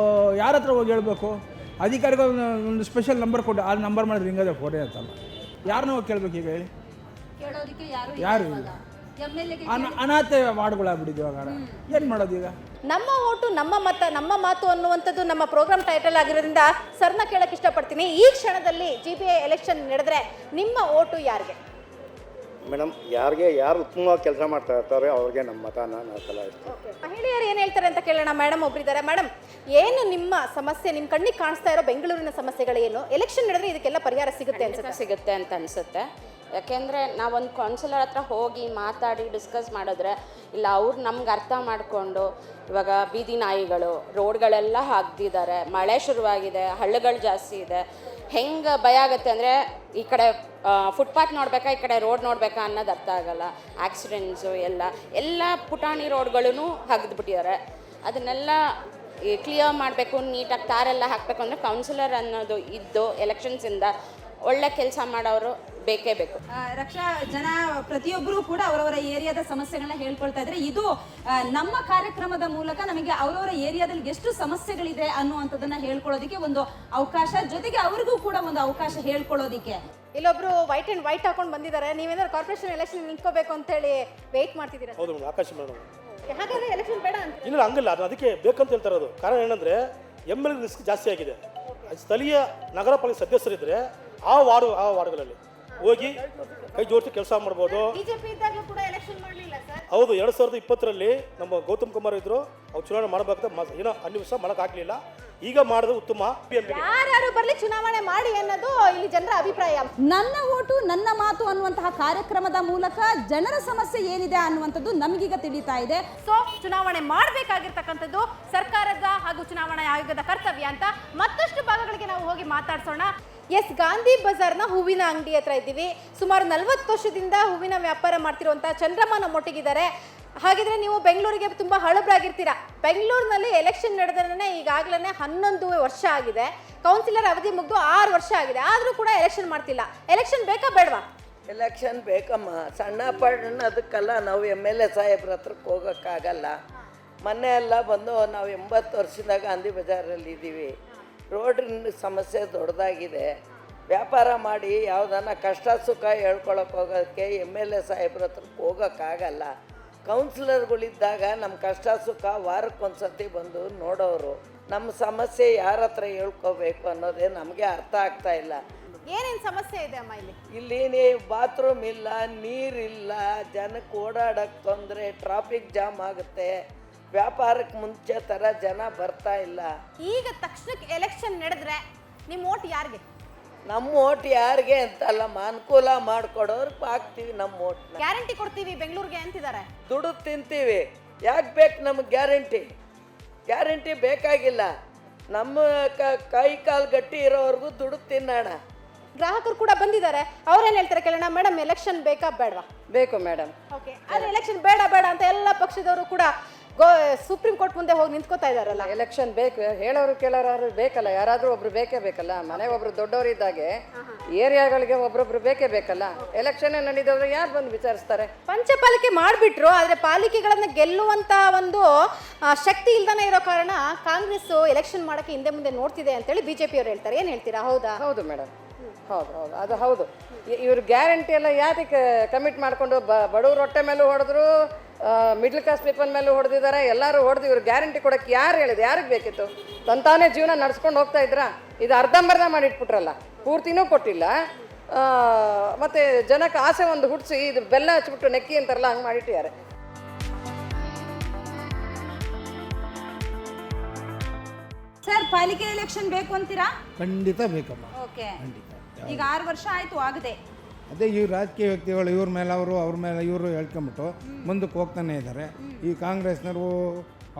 ಹತ್ರ ಹೋಗಿ ಹೇಳ್ಬೇಕು? ಅಧಿಕಾರಿಗಳು ಒಂದು ಸ್ಪೆಷಲ್ ನಂಬರ್ ಕೊಟ್ಟು ಆ ನಂಬರ್ ಮಾಡಿದ್ರೆ ಹಿಂಗದೆ ಫೋನೇ ಅಂತಲ್ಲ, ಯಾರನ್ನ ಹೋಗಿ ಕೇಳ್ಬೇಕು? ಈಗ ಹೇಳಿ, ಯಾರು ಅನಾಥ ವಾರ್ಡ್ಗಳಾಗ್ಬಿಟ್ಟಿದೆ ಇವಾಗ. ಏನು ಮಾಡೋದು ಈಗ? ನಮ್ಮ ಓಟು ನಮ್ಮ ಮತ ನಮ್ಮ ಮಾತು ಅನ್ನುವಂಥದ್ದು ನಮ್ಮ ಪ್ರೋಗ್ರಾಮ್ ಟೈಟಲ್ ಆಗಿರೋದ್ರಿಂದ ಸರ್ನ ಕೇಳಕ್ಕೆ ಇಷ್ಟಪಡ್ತೀನಿ. ಈ ಕ್ಷಣದಲ್ಲಿ GBA ಎಲೆಕ್ಷನ್ ನಡೆದ್ರೆ ನಿಮ್ಮ ಓಟು ಯಾರಿಗೆ? ಮೇಡಮ್, ಯಾರು ಉತ್ತಮವಾಗಿ ಕೆಲಸ ಮಾಡ್ತಾ ಇರ್ತಾರೆ ಅವ್ರಿಗೆ ನಮ್ಮ ಮತನ ನಾವು ಚಲಾಯಿಸ್ತೀವಿ. ಮಹಿಳೆಯರು ಏನು ಹೇಳ್ತಾರೆ ಅಂತ ಕೇಳೋಣ. ಮೇಡಮ್ ಒಬ್ಬರಿದ್ದಾರೆ. ಮೇಡಮ್, ಏನು ನಿಮ್ಮ ಸಮಸ್ಯೆ, ನಿಮ್ಮ ಕಣ್ಣಿಗೆ ಕಾಣಿಸ್ತಾ ಇರೋ ಬೆಂಗಳೂರಿನ ಸಮಸ್ಯೆಗಳೇನು? ಎಲೆಕ್ಷನ್ ನಡೆದ್ರೆ ಇದಕ್ಕೆಲ್ಲ ಪರಿಹಾರ ಸಿಗುತ್ತೆ ಅಂತ ಅನಿಸುತ್ತೆ. ಯಾಕೆಂದರೆ ನಾವೊಂದು ಕೌನ್ಸಿಲರ್ ಹತ್ರ ಹೋಗಿ ಮಾತಾಡಿ ಡಿಸ್ಕಸ್ ಮಾಡಿದ್ರೆ, ಇಲ್ಲ ಅವ್ರು ನಮ್ಗೆ ಅರ್ಥ ಮಾಡಿಕೊಂಡು, ಇವಾಗ ಬೀದಿ ನಾಯಿಗಳು ರೋಡ್ಗಳೆಲ್ಲ ಹಾಕ್ದಿದ್ದಾರೆ, ಮಳೆ ಶುರುವಾಗಿದೆ, ಹಳ್ಳಗಳು ಜಾಸ್ತಿ ಇದೆ, ಹೆಂಗೆ ಭಯ ಆಗುತ್ತೆ ಅಂದರೆ ಈ ಕಡೆ ಫುಟ್ಪಾತ್ ನೋಡಬೇಕಾ ಈ ಕಡೆ ರೋಡ್ ನೋಡಬೇಕಾ ಅನ್ನೋದು ಅರ್ಥ ಆಗಲ್ಲ. ಆಕ್ಸಿಡೆಂಟ್ಸು ಎಲ್ಲ ಪುಟಾಣಿ ರೋಡ್ಗಳೂ ಹಗ್ದುಬಿಟ್ಟಿದ್ದಾರೆ. ಅದನ್ನೆಲ್ಲ ಕ್ಲಿಯರ್ ಮಾಡಬೇಕು, ನೀಟಾಗಿ ತಾರೆಲ್ಲ ಹಾಕಬೇಕು ಅಂದರೆ ಕೌನ್ಸಿಲರ್ ಅನ್ನೋದು ಇದ್ದು ಎಲೆಕ್ಷನ್ಸಿಂದ ಒಳ್ಳೆ ಕೆಲಸ ಮಾಡೋರು ಬೇಕೇ ಬೇಕು. ರಕ್ಷಾ, ಜನ ಪ್ರತಿಯೊಬ್ಬರು ಕೂಡ ಅವರವರ ಏರಿಯಾದ ಸಮಸ್ಯೆಗಳನ್ನ ಹೇಳ್ಕೊಳ್ತಾ ಇದ್ರೆ, ಇದು ನಮ್ಮ ಕಾರ್ಯಕ್ರಮದ ಮೂಲಕ ನಮಗೆ ಅವರವರ ಏರಿಯಾದಲ್ಲಿ ಎಷ್ಟು ಸಮಸ್ಯೆಗಳಿದೆ ಅನ್ನುವಂಥದ್ದನ್ನ ಹೇಳ್ಕೊಳ್ಳೋದಕ್ಕೆ ಒಂದು ಅವಕಾಶ, ಜೊತೆಗೆ ಅವ್ರಿಗೂ ಕೂಡ ಒಂದು ಅವಕಾಶ ಹೇಳ್ಕೊಳ್ಳೋದಿಕ್ಕೆ. ಇಲ್ಲೊಬ್ರು ವೈಟ್ ಅಂಡ್ ವೈಟ್ ಹಾಕೊಂಡು ಬಂದಿದ್ದಾರೆ. ನೀವೇನಾದ್ರು ಕಾರ್ಪೊರೇಷನ್ ಎಲೆಕ್ಷನ್ ನಿಂತ್ಕೋಬೇಕು ಅಂತ ಹೇಳಿ ವೆಯ್ಟ್ ಮಾಡ್ತಿದ್ದೀರಾ? ಹೌದು ಮೇಡಮ್, ಆಕಾಶ ಮೇಡಮ್. ಹಾಗಾದ್ರೆ ಎಲೆಕ್ಷನ್ ಬೇಡ ಅಂತ? ಇಲ್ಲ, ಹಂಗಿಲ್ಲ, ಅದು ಅದಕ್ಕೆ ಬೇಕಂತ ಹೇಳ್ತಾ ಇರೋದು. ಕಾರಣ ಏನಂದ್ರೆ MLA ರಿಸ್ಕ್ ಜಾಸ್ತಿ ಆಗಿದೆ. ಸ್ಥಳೀಯ ನಗರ ಪಾಲಿಕೆ ಸದಸ್ಯರಿದ್ರೆ ಆ ವಾರ್ಡ್ಗಳಲ್ಲಿ ಹೋಗಿ ಕೈ ಜೋಡಿಸಿ ಕೆಲಸ ಮಾಡ್ಬೋದು. ಬಿಜೆಪಿ ಇದ್ದಾಗಲೂ ಕೂಡ ಎಲೆಕ್ಷನ್ ಮಾಡಲಿಲ್ಲ ಸರ್. ಹೌದು, 2020ರಲ್ಲಿ ನಮ್ಮ ಗೌತಮ್ ಕುಮಾರ್ ಇದ್ರು, ಅವ್ರು ಚುನಾವಣೆ ಮಾಡಬೇಕಾದ ಏನೋ ಅನ್ವಿಸ ಮಾಡೋಕ್ಕಾಗಲಿಲ್ಲ. ಈಗ ಮಾಡೋದು ಉತ್ತಮ. ಯಾರು ಬರಲಿ ಚುನಾವಣೆ ಮಾಡಿ ಅನ್ನೋದು ಇಲ್ಲಿ ಜನರ ಅಭಿಪ್ರಾಯ. ನನ್ನ ಓಟು ನನ್ನ ಮಾತು ಅನ್ನುವಂತಹ ಕಾರ್ಯಕ್ರಮದ ಮೂಲಕ ಜನರ ಸಮಸ್ಯೆ ಏನಿದೆ ಅನ್ನುವಂಥದ್ದು ನಮಗೀಗ ತಿಳಿತಾ ಇದೆ. ಸೊ ಚುನಾವಣೆ ಮಾಡಬೇಕಾಗಿರ್ತಕ್ಕಂಥದ್ದು ಸರ್ಕಾರದ ಹಾಗೂ ಚುನಾವಣಾ ಆಯೋಗದ ಕರ್ತವ್ಯ ಅಂತ ಮತ್ತಷ್ಟು ಭಾಗಗಳಿಗೆ ನಾವು ಹೋಗಿ ಮಾತಾಡ್ಸೋಣ. ಎಸ್, ಗಾಂಧಿ ಬಜಾರ್ನ ಹೂವಿನ ಅಂಗಡಿ ಹತ್ರ ಇದ್ದೀವಿ. ಸುಮಾರು 40 ವರ್ಷದಿಂದ ಹೂವಿನ ವ್ಯಾಪಾರ ಮಾಡ್ತಿರುವಂತಹ ಚಂದ್ರಮ್ಮ ನಮ್ಮೊಟ್ಟಿಗಿದ್ದಾರೆ. ಹಾಗಿದ್ರೆ ನೀವು ಬೆಂಗಳೂರಿಗೆ ತುಂಬ ಹಳಬ್ರಾಗಿರ್ತೀರಾ. ಬೆಂಗಳೂರಿನಲ್ಲಿ ಎಲೆಕ್ಷನ್ ನಡೆದ್ರೆ ಈಗಾಗಲೇ 11 ವರ್ಷ ಆಗಿದೆ. ಕೌನ್ಸಿಲರ್ ಅವಧಿ ಮುಗಿದು 6 ವರ್ಷ ಆಗಿದೆ, ಆದರೂ ಕೂಡ ಎಲೆಕ್ಷನ್ ಮಾಡ್ತಿಲ್ಲ. ಎಲೆಕ್ಷನ್ ಬೇಕಾ ಬೇಡವಾ? ಎಲೆಕ್ಷನ್ ಬೇಕಮ್ಮ. ಸಣ್ಣ ಪಣ್ಣ ಅದಕ್ಕೆಲ್ಲ ನಾವು MLA ಸಾಹೇಬ್ರ ಹತ್ರಕ್ಕೆ ಹೋಗೋಕ್ಕಾಗಲ್ಲ. ಮೊನ್ನೆ ಎಲ್ಲ ಬಂದು ನಾವು 80 ವರ್ಷದಿಂದ ಗಾಂಧಿ ಬಜಾರಲ್ಲಿ ಇದ್ದೀವಿ. ರೋಡಿನ ಸಮಸ್ಯೆ ದೊಡ್ಡದಾಗಿದೆ. ವ್ಯಾಪಾರ ಮಾಡಿ ಯಾವುದನ್ನ ಕಷ್ಟ ಸುಖ ಹೇಳ್ಕೊಳಕ್ಕೆ ಹೋಗೋಕ್ಕೆ MLA ಸಾಹೇಬ್ರ ಹತ್ರಕ್ಕೆ ಹೋಗೋಕ್ಕಾಗಲ್ಲ. ಕೌನ್ಸಿಲರ್ಗಳಿದ್ದಾಗ ನಮ್ಮ ಕಷ್ಟ ಸುಖ ವಾರಕ್ಕೊಂದ್ಸತಿ ಬಂದು ನೋಡೋರು. ನಮ್ಮ ಸಮಸ್ಯೆ ಯಾರ ಹತ್ರ ಹೇಳ್ಕೋಬೇಕು ಅನ್ನೋದೇ ನಮಗೆ ಅರ್ಥ ಆಗ್ತಾ ಇಲ್ಲ. ಏನೇನು ಸಮಸ್ಯೆ ಇದೆ ಅಮ್ಮ ಇಲ್ಲಿ? ಇಲ್ಲಿ ಬಾತ್ರೂಮ್ ಇಲ್ಲ, ನೀರಿಲ್ಲ, ಜನಕ್ಕೆ ಓಡಾಡೋಕ್ಕೆ ತೊಂದರೆ, ಟ್ರಾಫಿಕ್ ಜಾಮ್ ಆಗುತ್ತೆ, ವ್ಯಾಪಾರಕ್ಕೆ ಮುಂಚೆ ಥರ ಜನ ಬರ್ತಾ ಇಲ್ಲ. ಈಗ ತಕ್ಷಣಕ್ಕೆ ಎಲೆಕ್ಷನ್ ನಡೆದ್ರೆ ನಿಮ್ಮ ಓಟ್ ಯಾರಿಗೆ? ನಮ್ಮ ಓಟ್ ಯಾರಿಗೆ ಅಂತಲ್ಲ, ಅನುಕೂಲ ಮಾಡಿಕೊಡೋರ್ಗೆ ಹಾಕ್ತೀವಿ ನಮ್ಮ ಓಟ್ನ. ಗ್ಯಾರಂಟಿ ಕೊಡ್ತೀವಿ ಬೆಂಗಳೂರಿಗೆ ಅಂತಿದ್ದಾರೆ. ದುಡ್ಡು ತಿಂತೀವಿ, ಯಾಕೆ ಬೇಕು ನಮಗೆ ಗ್ಯಾರಂಟಿ ಬೇಕಾಗಿಲ್ಲ. ನಮ್ಮ ಕೈ ಕಾಲು ಗಟ್ಟಿ ಇರೋವರೆಗೂ ದುಡ್ಡು ತಿನ್ನೋಣ. ಗ್ರಾಹಕರು ಕೂಡ ಬಂದಿದ್ದಾರೆ, ಅವ್ರೇನು ಹೇಳ್ತಾರೆ ಕೇಳೋಣ. ಮೇಡಮ್, ಎಲೆಕ್ಷನ್ ಬೇಕಾ ಬೇಡವಾ? ಬೇಕು ಮೇಡಮ್. ಓಕೆ, ಆದರೆ ಎಲೆಕ್ಷನ್ ಬೇಡ ಅಂತ ಎಲ್ಲ ಪಕ್ಷದವರು ಕೂಡ ಸುಪ್ರೀಂ ಕೋರ್ಟ್ ಮುಂದೆ ಹೋಗಿ ನಿಂತ್ಕೋತಾ ಇದಾರಲ್ಲ. ಎಲೆಕ್ಷನ್ ಬೇಕು, ಹೇಳೋರು ಕೇಳೋರು ಬೇಕಲ್ಲ, ಯಾರಾದರೂ ಒಬ್ರು ಬೇಕೇ ಬೇಕಲ್ಲ. ಮನೆಗೆ ಒಬ್ರು ದೊಡ್ಡವರಿದ್ದಾಗೆ ಏರಿಯಾಗಳಿಗೆ ಒಬ್ರೊಬ್ರು ಬೇಕೇ ಬೇಕಲ್ಲ. ಎಲೆಕ್ಷನ್ ನಡೀದವ್ರು ಯಾರು ಬಂದು ವಿಚಾರಿಸ್ತಾರೆ? ಪಂಚಪಾಲಿಕೆ ಮಾಡಿಬಿಟ್ರು, ಆದರೆ ಪಾಲಿಕೆಗಳನ್ನ ಗೆಲ್ಲುವಂತ ಒಂದು ಶಕ್ತಿ ಇಲ್ದಾನೆ ಇರೋ ಕಾರಣ ಕಾಂಗ್ರೆಸ್ ಎಲೆಕ್ಷನ್ ಮಾಡೋಕ್ಕೆ ಹಿಂದೆ ಮುಂದೆ ನೋಡ್ತಿದೆ ಅಂತೇಳಿ BJP ಅವ್ರು ಹೇಳ್ತಾರೆ. ಏನು ಹೇಳ್ತೀರಾ? ಹೌದಾ? ಹೌದು ಮೇಡಮ್, ಹೌದು ಅದು ಹೌದು. ಇವ್ರು ಗ್ಯಾರಂಟಿ ಎಲ್ಲ ಯಾತಕ್ಕೆ ಕಮಿಟ್ ಮಾಡಿಕೊಂಡು ಬಡವ್ರ ಹೊಟ್ಟೆ ಮೇಲೂ ಹೊಡೆದ್ರು, ಮಿಡ್ಲ್ ಕ್ಲಾಸ್ ಪೀಪಲ್ ಮೇಲೂ ಹೊಡೆದಿದ್ದಾರೆ, ಎಲ್ಲರೂ ಹೊಡೆದು ಇವ್ರು ಗ್ಯಾರಂಟಿ ಕೊಡೋಕ್ಕೆ ಯಾರು ಹೇಳಿದ್ರು? ಯಾರಿಗೆ ಬೇಕಿತ್ತು? ತಂತಾನೇ ಜೀವನ ನಡ್ಸ್ಕೊಂಡು ಹೋಗ್ತಾ ಇದ್ರಾ? ಇದು ಅರ್ಧಂಬರ್ಧ ಮಾಡಿಟ್ಬಿಟ್ರಲ್ಲ, ಪೂರ್ತಿನೂ ಕೊಟ್ಟಿಲ್ಲ. ಮತ್ತು ಜನಕ್ಕೆ ಆಸೆ ಒಂದು ಹುಟ್ಟಿಸಿ ಇದು ಬೆಲ್ಲ ಹಚ್ಬಿಟ್ಟು ನೆಕ್ಕಿ ಅಂತಾರಲ್ಲ, ಹಂಗೆ ಮಾಡಿಟ್ಟಿದ್ದಾರೆ. ಸರ್, ಪಾಲಿಕೆ ಎಲೆಕ್ಷನ್ ಬೇಕು ಅಂತೀರಾ? ಖಂಡಿತ ಬೇಕಮ್ಮ. ಓಕೆ, ಈಗ 6 ವರ್ಷ ಆಯ್ತು ಆಗದೆ. ಅದೇ ಈ ರಾಜಕೀಯ ವ್ಯಕ್ತಿಗಳು ಇವ್ರ ಮೇಲೆ ಅವರು ಅವ್ರ ಮೇಲೆ ಇವರು ಹೇಳ್ಕೊಂಬಿಟ್ಟು ಮುಂದಕ್ಕೆ ಹೋಗ್ತಾನೆ ಇದ್ದಾರೆ. ಈ ಕಾಂಗ್ರೆಸ್ನವರು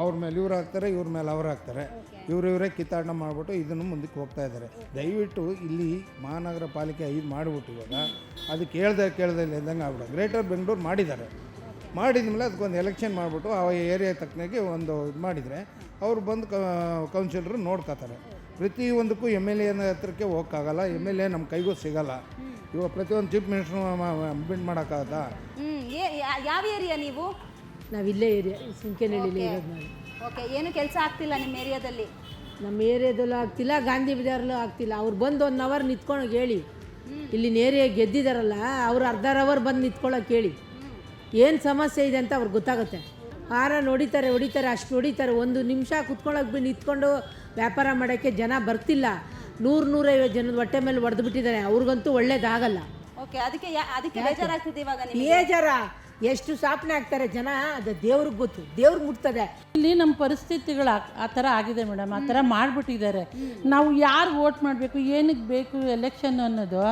ಅವ್ರ ಮೇಲೆ ಇವ್ರು ಹಾಕ್ತಾರೆ, ಇವ್ರ ಮೇಲೆ ಅವ್ರು ಹಾಕ್ತಾರೆ, ಇವರೇ ಕಿತ್ತಾಟ ಮಾಡಿಬಿಟ್ಟು ಇದನ್ನು ಮುಂದಕ್ಕೆ ಹೋಗ್ತಾ ಇದ್ದಾರೆ. ದಯವಿಟ್ಟು ಇಲ್ಲಿ ಮಹಾನಗರ ಪಾಲಿಕೆ 5 ಮಾಡಿಬಿಟ್ಟು ಇವಾಗ ಅದು ಕೇಳ್ದೆ ಇದ್ದಂಗೆ ಆಗ್ಬಿಟ್ಟು ಗ್ರೇಟರ್ ಬೆಂಗಳೂರು ಮಾಡಿದ್ದಾರೆ. ಮಾಡಿದ್ಮೇಲೆ ಅದಕ್ಕೊಂದು ಎಲೆಕ್ಷನ್ ಮಾಡಿಬಿಟ್ಟು ಆ ಏರಿಯಾ ತಕ್ಕನಾಗಿ ಒಂದು ಇದು ಮಾಡಿದರೆ ಅವ್ರು ಬಂದು ಕೌನ್ಸಿಲರು ನೋಡ್ಕೋತಾರೆ. ಪ್ರತಿಯೊಂದಕ್ಕೂ MLA ಹತ್ರಕ್ಕೆ ಹೋಗೋಕ್ಕಾಗಲ್ಲ, MLA ನಮ್ಮ ಕೈಗೂ ಸಿಗಲ್ಲ. ಇವಾಗ ಪ್ರತಿಯೊಂದು ಚೀಫ್ ಮಿನಿಸ್ಟ್ರು ಬಿಡ್ ಮಾಡೋಕ್ಕಾಗತ್ತಾ? ಯಾವ ಏರಿಯಾ ನೀವು? ನಾವು ಇಲ್ಲೇ ಏರಿಯಾ ಸುಂಕೇನಹಳ್ಳಿಲಿ ಇರೋದು ನಾವು. ಓಕೆ, ಏನು ಕೆಲಸ ಆಗ್ತಿಲ್ಲ ನಿಮ್ಮ ಏರಿಯಾದಲ್ಲಿ? ನಮ್ಮ ಏರಿಯಾದಲ್ಲೂ ಆಗ್ತಿಲ್ಲ, ಗಾಂಧಿ ಬಜಾರಲ್ಲೂ ಆಗ್ತಿಲ್ಲ. ಅವ್ರು ಬಂದು 1 ಅವರ್ ನಿಂತ್ಕೊಂಡು ಹೇಳಿ, ಇಲ್ಲಿನ ಏರಿಯಾ ಗೆದ್ದಿದ್ದಾರಲ್ಲ ಅವ್ರು ಅರ್ಧ ಅವರ್ ಬಂದು ನಿಂತ್ಕೊಳ್ಳೋಕೆ ಹೇಳಿ, ಏನು ಸಮಸ್ಯೆ ಇದೆ ಅಂತ ಅವ್ರಿಗೆ ಗೊತ್ತಾಗುತ್ತೆ. ಹೊಡಿತಾರೆ ಅಷ್ಟು ಹೊಡಿತಾರೆ. 1 ನಿಮಿಷ ಕುತ್ಕೊಳ್ಳೋಕೆ ನಿಂತ್ಕೊಂಡು ವ್ಯಾಪಾರ ಮಾಡೋಕ್ಕೆ ಜನ ಬರ್ತಿಲ್ಲ. 100-150 ಜನದ ಹೊಟ್ಟೆ ಮೇಲೆ ಹೊಡೆದು ಬಿಟ್ಟಿದ್ದಾರೆ. ಅವ್ರಿಗಂತೂ ಒಳ್ಳೇದಾಗಲ್ಲ. ಓಕೆ, ಅದಕ್ಕೆ ಬೇಜಾರಾಗ್ತಿದೆ ಇವಾಗ ನಿಮಗೆ? ಬೇಜಾರ ಎಷ್ಟು ಸ್ಥಾಪನೆ ಆಗ್ತಾರೆ ಜನ, ಅದು ದೇವ್ರಿಗೆ ಗೊತ್ತು, ದೇವ್ರಿಗೆ ಮುಟ್ತದೆ. ಇಲ್ಲಿ ನಮ್ಮ ಪರಿಸ್ಥಿತಿಗಳು ಆ ಥರ ಆಗಿದೆ ಮೇಡಮ್, ಆ ಥರ ಮಾಡಿಬಿಟ್ಟಿದ್ದಾರೆ. ನಾವು ಯಾರು ವೋಟ್ ಮಾಡಬೇಕು, ಏನಕ್ಕೆ ಬೇಕು ಎಲೆಕ್ಷನ್ ಅನ್ನೋದು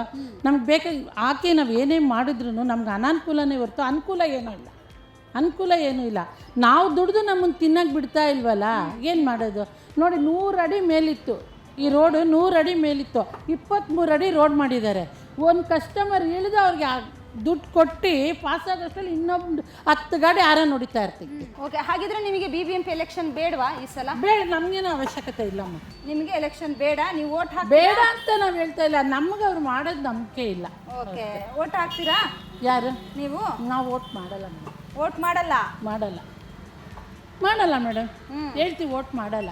ನಮ್ಗೆ ಬೇಕಾಗಿ ಆಕೆ ನಾವು ಏನೇ ಮಾಡಿದ್ರು ನಮ್ಗೆ ಅನಾನುಕೂಲನೇ ಹೊರತು ಅನುಕೂಲ ಏನೂ ಇಲ್ಲ. ನಾವು ದುಡ್ದು ನಮ್ಮನ್ನು ತಿನ್ನಕ್ಕೆ ಬಿಡ್ತಾ ಇಲ್ವಲ್ಲ, ಏನು ಮಾಡೋದು ನೋಡಿ. 100 ಅಡಿ ಮೇಲಿತ್ತು ಈ ರೋಡು, 100 ಅಡಿ ಮೇಲಿತ್ತು, 23 ಅಡಿ ರೋಡ್ ಮಾಡಿದ್ದಾರೆ. ಒಂದು ಕಸ್ಟಮರ್ ಇಳಿದು ಅವ್ರಿಗೆ ದುಡ್ಡು ಕೊಟ್ಟು ಪಾಸ್ ಆಗೋಷ್ಟರಲ್ಲಿ ಇನ್ನೊಂದು 10 ಗಾಡಿ ನೋಡಿತಾ ಇರ್ತೀವಿ. ಓಕೆ, ಹಾಗಿದ್ರೆ ನಿಮಗೆ BBMP ಎಲೆಕ್ಷನ್ ಬೇಡವಾ ಈ ಸಲ? ಬೇಡ, ನಮಗೇನು ಅವಶ್ಯಕತೆ ಇಲ್ಲಮ್ಮ. ನಿಮಗೆ ಎಲೆಕ್ಷನ್ ಬೇಡ, ನೀವು ವೋಟ್ ಬೇಡ ಅಂತ ನಾವು ಹೇಳ್ತಾ ಇಲ್ಲ, ನಮ್ಗೆ ಅವ್ರು ಮಾಡೋದು ನಂಬಿಕೆ ಇಲ್ಲ. ಓಕೆ, ವೋಟ್ ಹಾಕ್ತೀರಾ? ಯಾರು? ನೀವು? ನಾವು ವೋಟ್ ಮಾಡಲ್ಲ ಮೇಡಮ್. ವೋಟ್ ಮಾಡಲ್ಲ ಮೇಡಮ್, ಹೇಳ್ತೀವಿ ವೋಟ್ ಮಾಡಲ್ಲ.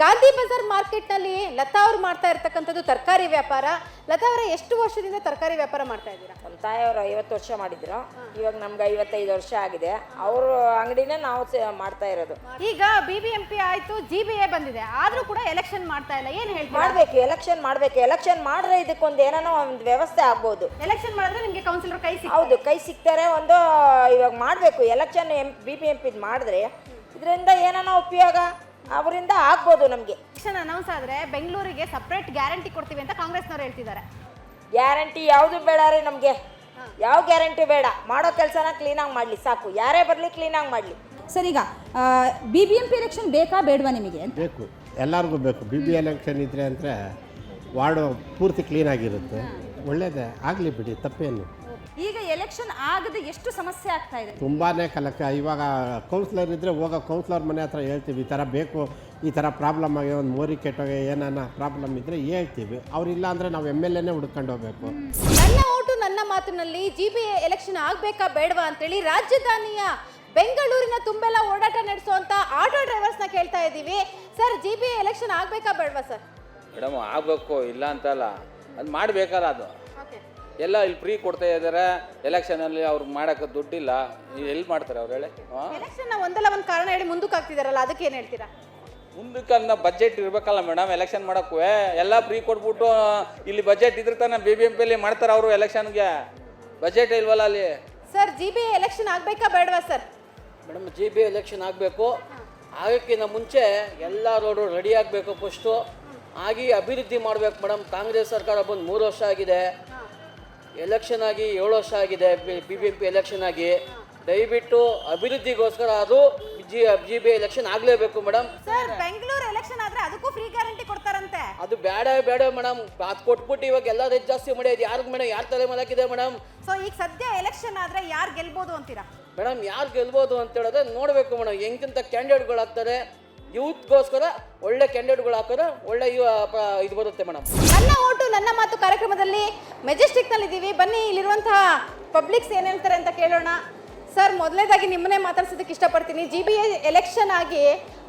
ಗಾಂಧಿ ಬಜಾರ್ ಮಾರ್ಕೆಟ್ನಲ್ಲಿ ಲತಾ ಅವ್ರು ಮಾಡ್ತಾ ಇರ್ತಕ್ಕಂಥದ್ದು ತರಕಾರಿ ವ್ಯಾಪಾರ. ಲತಾ ಅವರೇ, ಎಷ್ಟು ವರ್ಷದಿಂದ ತರಕಾರಿ ವ್ಯಾಪಾರ ಮಾಡ್ತಾ ಇದ್ದೀರಾ? ನಮ್ಮ ತಾಯಿಯವರು 50 ವರ್ಷ ಮಾಡಿದ್ರು, ಇವಾಗ ನಮ್ಗೆ 55 ವರ್ಷ ಆಗಿದೆ. ಅವ್ರ ಅಂಗಡಿನೇ ನಾವು ಮಾಡ್ತಾ ಇರೋದು. ಈಗ BBMP ಆಯ್ತು, GBA ಬಂದಿದೆ, ಆದ್ರೂ ಕೂಡ ಎಲೆಕ್ಷನ್ ಮಾಡ್ತಾ ಇಲ್ಲ, ಏನು ಹೇಳ್ತೀರಾ? ಮಾಡಬೇಕು, ಎಲೆಕ್ಷನ್ ಮಾಡಿದ್ರೆ ಇದಕ್ಕೊಂದು ಏನೋ ಒಂದು ವ್ಯವಸ್ಥೆ ಆಗ್ಬೋದು. ಎಲೆಕ್ಷನ್ ಮಾಡಿದ್ರೆ ನಿಮಗೆ ಕೌನ್ಸಿಲರ್ ಕೈ ಸಿಗ್ತಾರೆ? ಹೌದು, ಕೈ ಸಿಗ್ತಾರೆ. ಒಂದು ಇವಾಗ ಮಾಡಬೇಕು ಎಲೆಕ್ಷನ್ BBMP ಮಾಡಿದ್ರೆ ಇದರಿಂದ ಏನೋ ಉಪಯೋಗ ಅವರಿಂದ ಆಗ್ಬೋದು ನಮಗೆ. ಎಲೆಕ್ಷನ್ ಅನೌನ್ಸ್ ಆದರೆ ಬೆಂಗಳೂರಿಗೆ ಸಪ್ರೇಟ್ ಗ್ಯಾರಂಟಿ ಕೊಡ್ತೀವಿ ಅಂತ ಕಾಂಗ್ರೆಸ್ನವ್ರು ಹೇಳ್ತಿದ್ದಾರೆ. ಗ್ಯಾರಂಟಿ ಯಾವುದು ಬೇಡ ರೀ ನಮಗೆ, ಯಾವ ಗ್ಯಾರಂಟಿ ಬೇಡ. ಮಾಡೋ ಕೆಲಸನ ಕ್ಲೀನಾಗಿ ಮಾಡಲಿ ಸಾಕು, ಯಾರೇ ಬರಲಿ ಕ್ಲೀನಾಗಿ ಮಾಡಲಿ. ಸರ್, ಈಗ BBMP ಎಲೆಕ್ಷನ್ ಬೇಕಾ ಬೇಡವಾ ನಿಮಗೆ? ಬೇಕು, ಎಲ್ಲರಿಗೂ ಬೇಕು. BB ಎಲೆಕ್ಷನ್ ಇದ್ದರೆ ಅಂದರೆ ವಾರ್ಡು ಪೂರ್ತಿ ಕ್ಲೀನಾಗಿರುತ್ತೆ. ಒಳ್ಳೆಯದೇ ಆಗಲಿ ಬಿಡಿ, ತಪ್ಪೇನು. ಈಗ ಎಲೆಕ್ಷನ್ ಆಗದೆ ಎಷ್ಟು ಸಮಸ್ಯೆ ಆಗ್ತಾ ಇದೆ? ತುಂಬಾ ಕಲಕ. ಇವಾಗ ಕೌನ್ಸಿಲರ್ ಇದ್ದರೆ ಹೋಗೋ ಕೌನ್ಸಿಲರ್ ಮನೆ ಹತ್ರ ಹೇಳ್ತೀವಿ, ಈ ಥರ ಬೇಕು, ಈ ಥರ ಪ್ರಾಬ್ಲಮ್ ಆಗಿ ಒಂದು ಮೋರಿ ಕೆಟ್ಟೋಗಿ ಏನಾನ ಪ್ರಾಬ್ಲಮ್ ಇದ್ದರೆ ಹೇಳ್ತೀವಿ. ಅವರಿಲ್ಲ ಅಂದರೆ ನಾವು MLAನೇ ಹುಡ್ಕೊಂಡು ಹೋಗಬೇಕು. ನನ್ನ ಓಟು ನನ್ನ ಮಾತಿನಲ್ಲಿ GBA ಎಲೆಕ್ಷನ್ ಆಗಬೇಕಾ ಬೇಡವಾ ಅಂತೇಳಿ ರಾಜಧಾನಿಯ ಬೆಂಗಳೂರಿನ ತುಂಬೆಲ್ಲ ಓಡಾಟ ನಡೆಸುವಂತ ಆಟೋ ಡ್ರೈವರ್ಸ್ನ ಕೇಳ್ತಾ ಇದ್ದೀವಿ. ಸರ್, GBA ಎಲೆಕ್ಷನ್ ಆಗಬೇಕಾ ಬೇಡವಾ ಸರ್? ಮೇಡಮ್, ಆಗಬೇಕು, ಇಲ್ಲ ಅಂತಲ್ಲ, ಅದು ಮಾಡಬೇಕಲ್ಲ. ಅದು ಎಲ್ಲ ಇಲ್ಲಿ ಫ್ರೀ ಕೊಡ್ತಾ ಇದ್ದಾರೆ. ಎಲೆಕ್ಷನಲ್ಲಿ ಅವ್ರಿಗೆ ಮಾಡೋಕ್ಕೆ ದುಡ್ಡಿಲ್ಲ, ಎಲ್ಲಿ ಮಾಡ್ತಾರೆ ಅವ್ರು ಹೇಳಿ? ಎಲೆಕ್ಷನ್ ಒಂದಲ್ಲ ಒಂದು ಕಾರಣ ಹೇಳಿ ಮುಂದಕ್ಕೆ ಆಗ್ತಿದಾರಲ್ಲ, ಅದಕ್ಕೆ ಏನು ಹೇಳ್ತೀರಾ? ಮುಂದಕ್ಕೆ ಬಜೆಟ್ ಇರಬೇಕಲ್ಲ ಮೇಡಮ್, ಎಲೆಕ್ಷನ್ ಮಾಡೋಕ್ಕೂ ಎಲ್ಲ ಫ್ರೀ ಕೊಟ್ಬಿಟ್ಟು ಇಲ್ಲಿ ಬಜೆಟ್ ಇದ್ರೆ ತಾನೆ BBMPಯಲ್ಲಿ ಮಾಡ್ತಾರೆ ಅವರು. ಎಲೆಕ್ಷನ್ಗೆ ಬಜೆಟ್ ಇಲ್ವಲ್ಲ ಅಲ್ಲಿ. ಸರ್, GBA ಎಲೆಕ್ಷನ್ ಆಗಬೇಕಾ ಬೇಡವಾ ಸರ್? ಮೇಡಮ್, GBA ಎಲೆಕ್ಷನ್ ಆಗಬೇಕು. ಆಗಕ್ಕಿಂತ ಮುಂಚೆ ಎಲ್ಲ ರೋಡು ರೆಡಿ ಆಗಬೇಕು. ಫಸ್ಟು ಆಗಿ ಅಭಿವೃದ್ಧಿ ಮಾಡಬೇಕು ಮೇಡಮ್. ಕಾಂಗ್ರೆಸ್ ಸರ್ಕಾರ ಬಂದು 3 ವರ್ಷ ಆಗಿದೆ, ಎಲೆಕ್ಷನ್ ಆಗಿ 7 ವರ್ಷ ಆಗಿದೆ. BBMP ಎಲೆಕ್ಷನ್ ಆಗಿ ದಯವಿಟ್ಟು ಅಭಿವೃದ್ಧಿಗೋಸ್ಕರ ಅದು GBA ಎಲೆಕ್ಷನ್ ಆಗಲೇಬೇಕು ಮೇಡಮ್. ಸರ್, ಬೆಂಗಳೂರು ಎಲೆಕ್ಷನ್ ಆದ್ರೆ ಅದಕ್ಕೂ ಫ್ರೀ ಗ್ಯಾರಂಟಿ ಕೊಡ್ತಾರಂತೆ. ಅದು ಬೇಡ ಮೇಡಮ್, ಅದು ಕೊಟ್ಬಿಟ್ಟು ಇವಾಗ ಎಲ್ಲ ರೇಟ್ ಜಾಸ್ತಿ ಮಾಡಿದೆ. ಯಾರಿಗೆ ಮೇಡಮ್, ಯಾರು ತಲೆ ಮಲಾಕಿದೆ ಮೇಡಮ್? ಸೊ ಈಗ ಸದ್ಯ ಎಲೆಕ್ಷನ್ ಆದ್ರೆ ಯಾರು ಗೆಲ್ಬೋದು ಅಂತೀರಾ? ಮೇಡಮ್, ಯಾರು ಗೆಲ್ಬೋದು ಅಂತ ಹೇಳಿದ್ರೆ ನೋಡಬೇಕು ಮೇಡಮ್, ಹೆಂಗಿಂತ ಕ್ಯಾಂಡಿಡೇಟ್ಗಳು ಆಗ್ತಾರೆ. ಯೂತ್ಗೋಸ್ಕರ ಒಳ್ಳೆ ಕ್ಯಾಂಡಿಡೇಟ್ಗಳು ಹಾಕಿದ್ರೆ ಒಳ್ಳೆ ಇದು ಬರುತ್ತೆ ಮೇಡಮ್. ನನ್ನ ಓಟು ನನ್ನ ಮಾತು ಕಾರ್ಯಕ್ರಮದಲ್ಲಿ ಮೆಜೆಸ್ಟಿಕ್ನಲ್ಲಿ ಇದ್ದೀವಿ. ಬನ್ನಿ, ಇಲ್ಲಿರುವಂತಹ ಪಬ್ಲಿಕ್ಸ್ ಏನು ಹೇಳ್ತಾರೆ ಅಂತ ಕೇಳೋಣ. ಸರ್, ಮೊದಲನೇದಾಗಿ ನಿಮ್ಮನ್ನೇ ಮಾತಾಡ್ಸೋದಕ್ಕೆ ಇಷ್ಟಪಡ್ತೀನಿ. GBA ಎಲೆಕ್ಷನ್ ಆಗಿ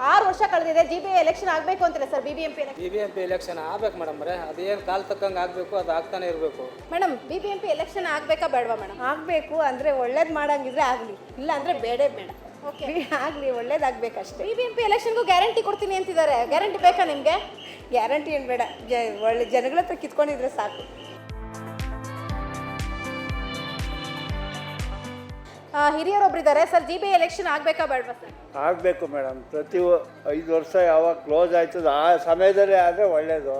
6 ವರ್ಷ ಕಳೆದಿದೆ. GBA ಎಲೆಕ್ಷನ್ ಆಗಬೇಕು ಅಂತೀರಾ ಸರ್? BBMP ಎಲೆಕ್ಷನ್ ಆಗ್ಬೇಕು ಮೇಡಮ್. ಅದೇನು ಕಾಲ್ ತಕ್ಕಂಗೆ ಆಗಬೇಕು, ಅದು ಆಗ್ತಾನೆ ಇರಬೇಕು ಮೇಡಮ್. BBMP ಎಲೆಕ್ಷನ್ ಆಗಬೇಕಾ ಬೇಡವಾ ಮೇಡಮ್? ಆಗಬೇಕು. ಅಂದರೆ ಒಳ್ಳೇದು ಮಾಡಂಗಿದ್ರೆ ಆಗಲಿ, ಇಲ್ಲ ಅಂದರೆ ಬೇಡ. ಆಗಲಿ, ಒಳ್ಳೇದಾಗಬೇಕಷ್ಟೇ. BBMP ಎಲೆಕ್ಷನ್ಗೂ ಗ್ಯಾರಂಟಿ ಕೊಡ್ತೀನಿ ಅಂತಿದ್ದಾರೆ. ಗ್ಯಾರಂಟಿ ಬೇಕಾ ನಿಮಗೆ? ಗ್ಯಾರಂಟಿ ಏನು ಬೇಡ, ಒಳ್ಳೆ ಜನಗಳ ಹತ್ರ ಕಿತ್ಕೊಂಡಿದ್ರೆ ಸಾಕು. ಹಿರಿಯರೊಬ್ಬರಿದ್ದಾರೆ ಸರ್. GBA ಎಲೆಕ್ಷನ್ ಆಗಬೇಕಾ ಬೇಡವಾ ಸರ್? ಆಗಬೇಕು ಮೇಡಮ್. ಪ್ರತಿ 5 ವರ್ಷ ಯಾವಾಗ ಕ್ಲೋಸ್ ಆಯ್ತದ ಆ ಸಮಯದಲ್ಲೇ ಆದರೆ ಒಳ್ಳೆಯದು.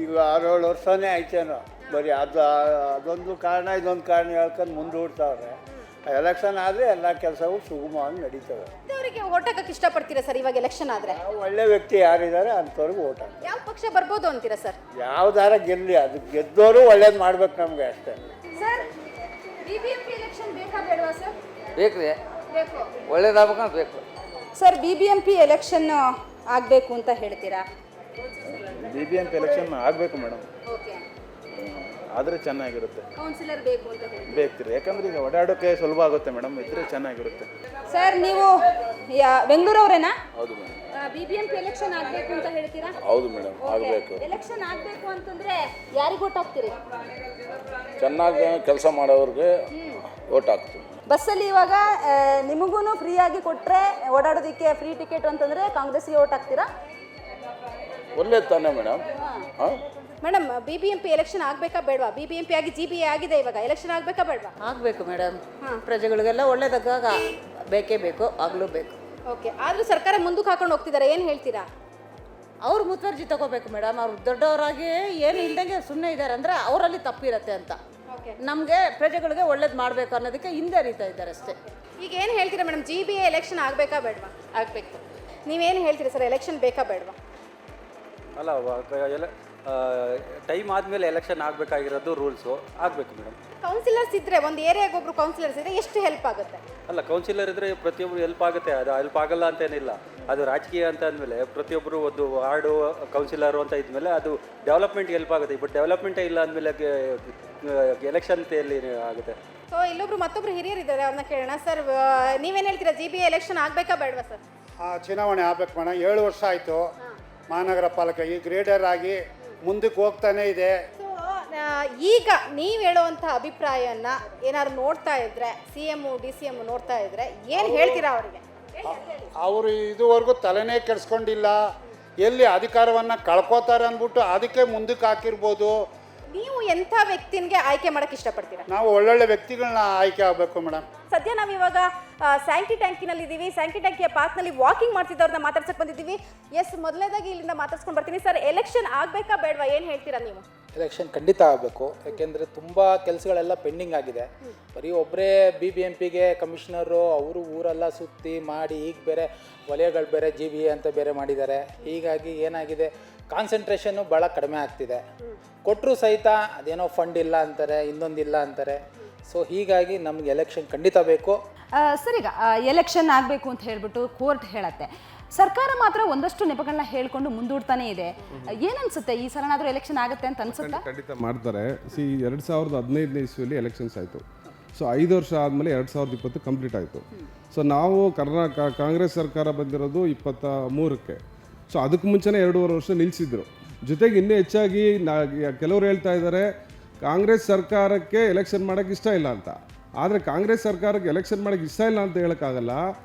ಈಗ 6-7 ವರ್ಷನೇ ಆಯ್ತೇನೋ, ಬರೀ ಅದೊಂದು ಕಾರಣ ಇದೊಂದು ಕಾರಣ ಹೇಳ್ಕೊಂಡು ಮುಂದೂಡ್ತಾವ್ರೆ. ಎಲೆಕ್ಷನ್ ಆದರೆ ಎಲ್ಲ ಕೆಲಸವು ಸುಗಮವಾಗಿ ನಡೀತವೆ. ಅವರಿಗೆ ಓಟ್ ಹಾಕಕ್ಕೆ ಇಷ್ಟಪಡ್ತೀರಾ ಸರ್ ಇವಾಗ ಎಲೆಕ್ಷನ್ ಆದ್ರೆ? ಒಳ್ಳೆ ವ್ಯಕ್ತಿ ಯಾರಿದ್ದಾರೆ ಅಂಥವ್ರಿಗೆ ಓಟ್ ಹಾಕಿ. ಯಾವ ಪಕ್ಷ ಬರ್ಬೋದು ಅಂತೀರಾ ಸರ್? ಯಾವ್ದಾರ ಗೆಲ್ಲಿ, ಅದು ಗೆದ್ದವರು ಒಳ್ಳೇದು ಮಾಡ್ಬೇಕು ನಮಗೆ ಅಷ್ಟೇ. ಸರ್ ಬಿಬಿಎಂಪಿ ಎಲೆಕ್ಷನ್ ಬೇಕಾ ಬೇಡವಾ ಸರ್? ಬೇಕ್ರಿ, ಬೇಕು. ಒಳ್ಳೇದಾಗಬೇಕಂತ ಬೇಕು. ಸರ್ ಬಿಬಿಎಂಪಿ ಎಲೆಕ್ಷನ್ ಆಗಬೇಕು ಅಂತ ಹೇಳ್ತೀರಾ? BBMP ಎಲೆಕ್ಷನ್ ಆಗಬೇಕು ಮೇಡಮ್, ಓಕೆ. ಆದರೆ ಚೆನ್ನಾಗಿರುತ್ತೆ. ಕೌನ್ಸಿಲರ್ ಬೇಕು ಅಂತ ಹೇಳಿ ಬೇಕ್ರಿ, ಯಾಕಂದ್ರೆ ಈಗ ಓಡಾಡೋಕ್ಕೆ ಸುಲಭ ಆಗುತ್ತೆ ಮೇಡಮ್, ಇದ್ರೆ ಚೆನ್ನಾಗಿರುತ್ತೆ. ಸರ್ ನೀವು ಬೆಂಗಳೂರವರೇನಾ? ಹೌದು ಮೇಡಮ್. ಬಿಬಿಎಂಪಿ ಎಲೆಕ್ಷನ್ ಆಗಬೇಕು ಅಂತ ಹೇಳ್ತೀರಾ? ಹೌದು ಮೇಡಮ್, ಆಗಬೇಕು. ಎಲೆಕ್ಷನ್ ಆಗಬೇಕು ಅಂತಂದ್ರೆ ಯಾರಿಗೆ ಓಟ್ ಹಾಕ್ತೀರಿ? ಚೆನ್ನಾಗಿ ಕೆಲಸ ಮಾಡೋರಿಗೆ ಓಟ್ ಹಾಕ್ತೀವಿ. ಬಸ್ಸಲ್ಲಿ ಇವಾಗ ನಿಮಗೂ ಫ್ರೀಯಾಗಿ ಕೊಟ್ಟರೆ ಓಡಾಡೋದಕ್ಕೆ ಫ್ರೀ ಟಿಕೆಟ್ ಅಂತಂದ್ರೆ ಕಾಂಗ್ರೆಸ್ಗೆ ಓಟ್ ಹಾಕ್ತೀರಾ? ಒಳ್ಳೇದು ತಾನೇ ಮೇಡಮ್. ಹಾಂ ಮೇಡಮ್, ಬಿಬಿಎಂಪಿ ಎಲೆಕ್ಷನ್ ಆಗಬೇಕಾ ಬೇಡವಾ? ಬಿಬಿಎಂಪಿ ಆಗಿ GBA ಆಗಿದೆ, ಇವಾಗ ಎಲೆಕ್ಷನ್ ಆಗಬೇಕಾ ಬೇಡವಾ? ಆಗಬೇಕು ಮೇಡಮ್. ಪ್ರಜೆಗಳಿಗೆಲ್ಲ ಒಳ್ಳೇದಾಗ ಬೇಕೇ ಬೇಕು, ಆಗಲೂ ಬೇಕು. ಓಕೆ. ಆದರೂ ಸರ್ಕಾರ ಮುಂದಕ್ಕೆ ಹಾಕೊಂಡು ಹೋಗ್ತಿದ್ದಾರೆ, ಏನು ಹೇಳ್ತೀರಾ? ಅವ್ರು ಮುತುವರ್ಜಿ ತಗೋಬೇಕು ಮೇಡಮ್. ಅವ್ರು ದೊಡ್ಡವರಾಗಿ ಏನು ಇಲ್ದಂಗೆ ಸುಮ್ಮನೆ ಇದ್ದಾರೆ ಅಂದರೆ ಅವರಲ್ಲಿ ತಪ್ಪಿರತ್ತೆ ಅಂತ. ನಮಗೆ ಪ್ರಜೆಗಳಿಗೆ ಒಳ್ಳೇದು ಮಾಡಬೇಕು ಅನ್ನೋದಕ್ಕೆ ಹಿಂದೆ ಅರಿತಾ ಇದ್ದಾರೆ ಅಷ್ಟೇ. ಈಗ ಏನು ಹೇಳ್ತೀರಾ ಮೇಡಮ್, GBA ಎಲೆಕ್ಷನ್ ಆಗಬೇಕಾ ಬೇಡವಾ? ಆಗಬೇಕು. ನೀವೇನು ಹೇಳ್ತೀರಾ ಸರ್, ಎಲೆಕ್ಷನ್ ಬೇಕಾ ಬೇಡವಾ? ಅಲ್ಲ, ಟೈಮ್ ಆದಮೇಲೆ ಎಲೆಕ್ಷನ್ ಆಗಬೇಕಾಗಿರೋದು ರೂಲ್ಸು, ಆಗಬೇಕು ಮೇಡಮ್. ಕೌನ್ಸಿಲರ್ಸ್ ಇದ್ದರೆ, ಒಂದು ಏರಿಯಾಗೆ ಒಬ್ರು ಕೌನ್ಸಿಲರ್ಸ್ ಇದ್ದರೆ ಎಷ್ಟು ಹೆಲ್ಪ್ ಆಗುತ್ತೆ? ಅಲ್ಲ, ಕೌನ್ಸಿಲರ್ ಇದ್ದರೆ ಪ್ರತಿಯೊಬ್ಬರು ಹೆಲ್ಪ್ ಆಗುತ್ತೆ, ಅದು ಹೆಲ್ಪ್ ಆಗಲ್ಲ ಅಂತೇನಿಲ್ಲ. ಅದು ರಾಜಕೀಯ ಅಂತ ಅಂದಮೇಲೆ ಪ್ರತಿಯೊಬ್ಬರು ಒಂದು ವಾರ್ಡು ಕೌನ್ಸಿಲರು ಅಂತ ಇದ್ಮೇಲೆ ಅದು ಡೆವಲಪ್ಮೆಂಟ್ಗೆ ಹೆಲ್ಪ್ ಆಗುತ್ತೆ. ಬಟ್ ಡೆವಲಪ್ಮೆಂಟೇ ಇಲ್ಲ ಅಂದಮೇಲೆ ಎಲೆಕ್ಷನ್ ಎಲ್ಲಿ ಆಗುತ್ತೆ? ಸೊ ಇಲ್ಲೊಬ್ರು ಮತ್ತೊಬ್ರು ಹಿರಿಯರು ಇದ್ದಾರೆ, ಅವ್ರನ್ನ ಕೇಳೋಣ. ಸರ್ ನೀವೇನು ಹೇಳ್ತೀರಾ, GBA ಎಲೆಕ್ಷನ್ ಆಗಬೇಕಾ ಬೇಡವಾ ಸರ್? ಚುನಾವಣೆ ಆಗ್ಬೇಕು ಮೇಡಮ್. 7 ವರ್ಷ ಆಯಿತು ಮಹಾನಗರ ಪಾಲಿಕೆ ಈ ಗ್ರೇಡರ್ ಆಗಿ ಮುಂದಕ್ಕೆ ಹೋಗ್ತಾನೆ ಇದೆ. ಸೊ ಈಗ ನೀವು ಹೇಳುವಂಥ ಅಭಿಪ್ರಾಯನ ಏನಾದ್ರು ನೋಡ್ತಾ ಇದ್ರೆ, CM DCM ನೋಡ್ತಾ ಇದ್ರೆ ಏನು ಹೇಳ್ತೀರಾ ಅವರಿಗೆ? ಅವರು ಇದುವರೆಗೂ ತಲೆನೇ ಕೆಡಿಸ್ಕೊಂಡಿಲ್ಲ. ಎಲ್ಲಿ ಅಧಿಕಾರವನ್ನು ಕಳ್ಕೋತಾರೆ ಅಂದ್ಬಿಟ್ಟು ಅದಕ್ಕೆ ಮುಂದಕ್ಕೆ ಹಾಕಿರ್ಬೋದು. ನೀವು ಎಂಥ ವ್ಯಕ್ತಿಗೆ ಆಯ್ಕೆ ಮಾಡಕ್ಕೆ ಇಷ್ಟಪಡ್ತೀರಾ? ನಾವು ಒಳ್ಳೊಳ್ಳೆ ವ್ಯಕ್ತಿಗಳನ್ನ ಆಯ್ಕೆ ಆಗಬೇಕು ಮೇಡಮ್. ಸದ್ಯ ನಾವಿವಾಗ ಸ್ಯಾಂಕಿ ಟ್ಯಾಂಕಿನಲ್ಲಿ ಇದ್ದೀವಿ. ಸ್ಯಾಂಕಿ ಟ್ಯಾಂಕಿಯ ಪಾರ್ಕ್ನಲ್ಲಿ ವಾಕಿಂಗ್ ಮಾಡ್ತಿದ್ದವ್ರನ್ನ ಮಾತಾಡ್ಸಕ್ಕೆ ಬಂದಿದ್ದೀವಿ. ಎಸ್, ಮೊದಲನೇದಾಗಿ ಇಲ್ಲಿಂದ ಮಾತಾಡ್ಸ್ಕೊಂಡು ಬರ್ತೀನಿ. ಸರ್, ಎಲೆಕ್ಷನ್ ಆಗಬೇಕಾ ಬೇಡವಾ, ಏನು ಹೇಳ್ತೀರಾ ನೀವು? ಎಲೆಕ್ಷನ್ ಖಂಡಿತ ಆಗಬೇಕು. ಯಾಕೆಂದರೆ ತುಂಬ ಕೆಲಸಗಳೆಲ್ಲ ಪೆಂಡಿಂಗ್ ಆಗಿದೆ. ಬರೀ ಒಬ್ಬರೇ BBMPಗೆ ಕಮಿಷನರು ಅವರು ಊರೆಲ್ಲ ಸುತ್ತಿ ಮಾಡಿ, ಈಗ ಬೇರೆ ವಲಯಗಳು ಬೇರೆ GBA ಅಂತ ಬೇರೆ ಮಾಡಿದ್ದಾರೆ. ಹೀಗಾಗಿ ಏನಾಗಿದೆ, ಕಾನ್ಸಂಟ್ರೇಷನ್ನು ಭಾಳ ಕಡಿಮೆ ಆಗ್ತಿದೆ. ಕೊಟ್ಟರು ಸಹಿತ ಅದೇನೋ ಫಂಡ್ ಇಲ್ಲ ಅಂತಾರೆ, ಇನ್ನೊಂದಿಲ್ಲ ಅಂತಾರೆ. ಸೊ ಹೀಗಾಗಿ ನಮ್ಗೆ ಎಲೆಕ್ಷನ್ ಖಂಡಿತ ಬೇಕು. ಸರ್, ಈಗ ಎಲೆಕ್ಷನ್ ಆಗಬೇಕು ಅಂತ ಹೇಳ್ಬಿಟ್ಟು ಕೋರ್ಟ್ ಹೇಳತ್ತೆ, ಸರ್ಕಾರ ಮಾತ್ರ ಒಂದಷ್ಟು ನೆಪಗಳನ್ನ ಹೇಳ್ಕೊಂಡು ಮುಂದೂಡ್ತಾನೆ ಇದೆ. ಏನನ್ಸುತ್ತೆ, ಈ ಸಲನಾದರೂ ಎಲೆಕ್ಷನ್ ಆಗುತ್ತೆ ಅಂತ ಅನ್ಸುತ್ತಾ? ಖಂಡಿತ ಮಾಡ್ತಾರೆ. 2015ನೇ ಇಸ್ವಿಯಲ್ಲಿ ಎಲೆಕ್ಷನ್ಸ್ ಆಯಿತು. ಸೊ 5 ವರ್ಷ ಆದಮೇಲೆ 2020 ಕಂಪ್ಲೀಟ್ ಆಯಿತು. ಸೊ ನಾವು ಕಾಂಗ್ರೆಸ್ ಸರ್ಕಾರ ಬಂದಿರೋದು 23ಕ್ಕೆ. ಸೊ ಅದಕ್ಕೆ ಮುಂಚೆನೇ 2.5 ವರ್ಷ ನಿಲ್ಲಿಸಿದ್ರು. ಜೊತೆಗೆ ಇನ್ನೂ ಹೆಚ್ಚಾಗಿ ಕೆಲವರು ಹೇಳ್ತಾ ಇದ್ದಾರೆ ಕಾಂಗ್ರೆಸ್ ಸರ್ಕಾರಕ್ಕೆ ಎಲೆಕ್ಷನ್ ಮಾಡೋಕ್ಕೆ ಇಷ್ಟ ಇಲ್ಲ ಅಂತ. ಆದರೆ ಕಾಂಗ್ರೆಸ್ ಸರ್ಕಾರಕ್ಕೆ ಎಲೆಕ್ಷನ್ ಮಾಡೋಕ್ಕೆ ಇಷ್ಟ ಇಲ್ಲ ಅಂತ ಹೇಳೋಕ್ಕಾಗಲ್ಲ.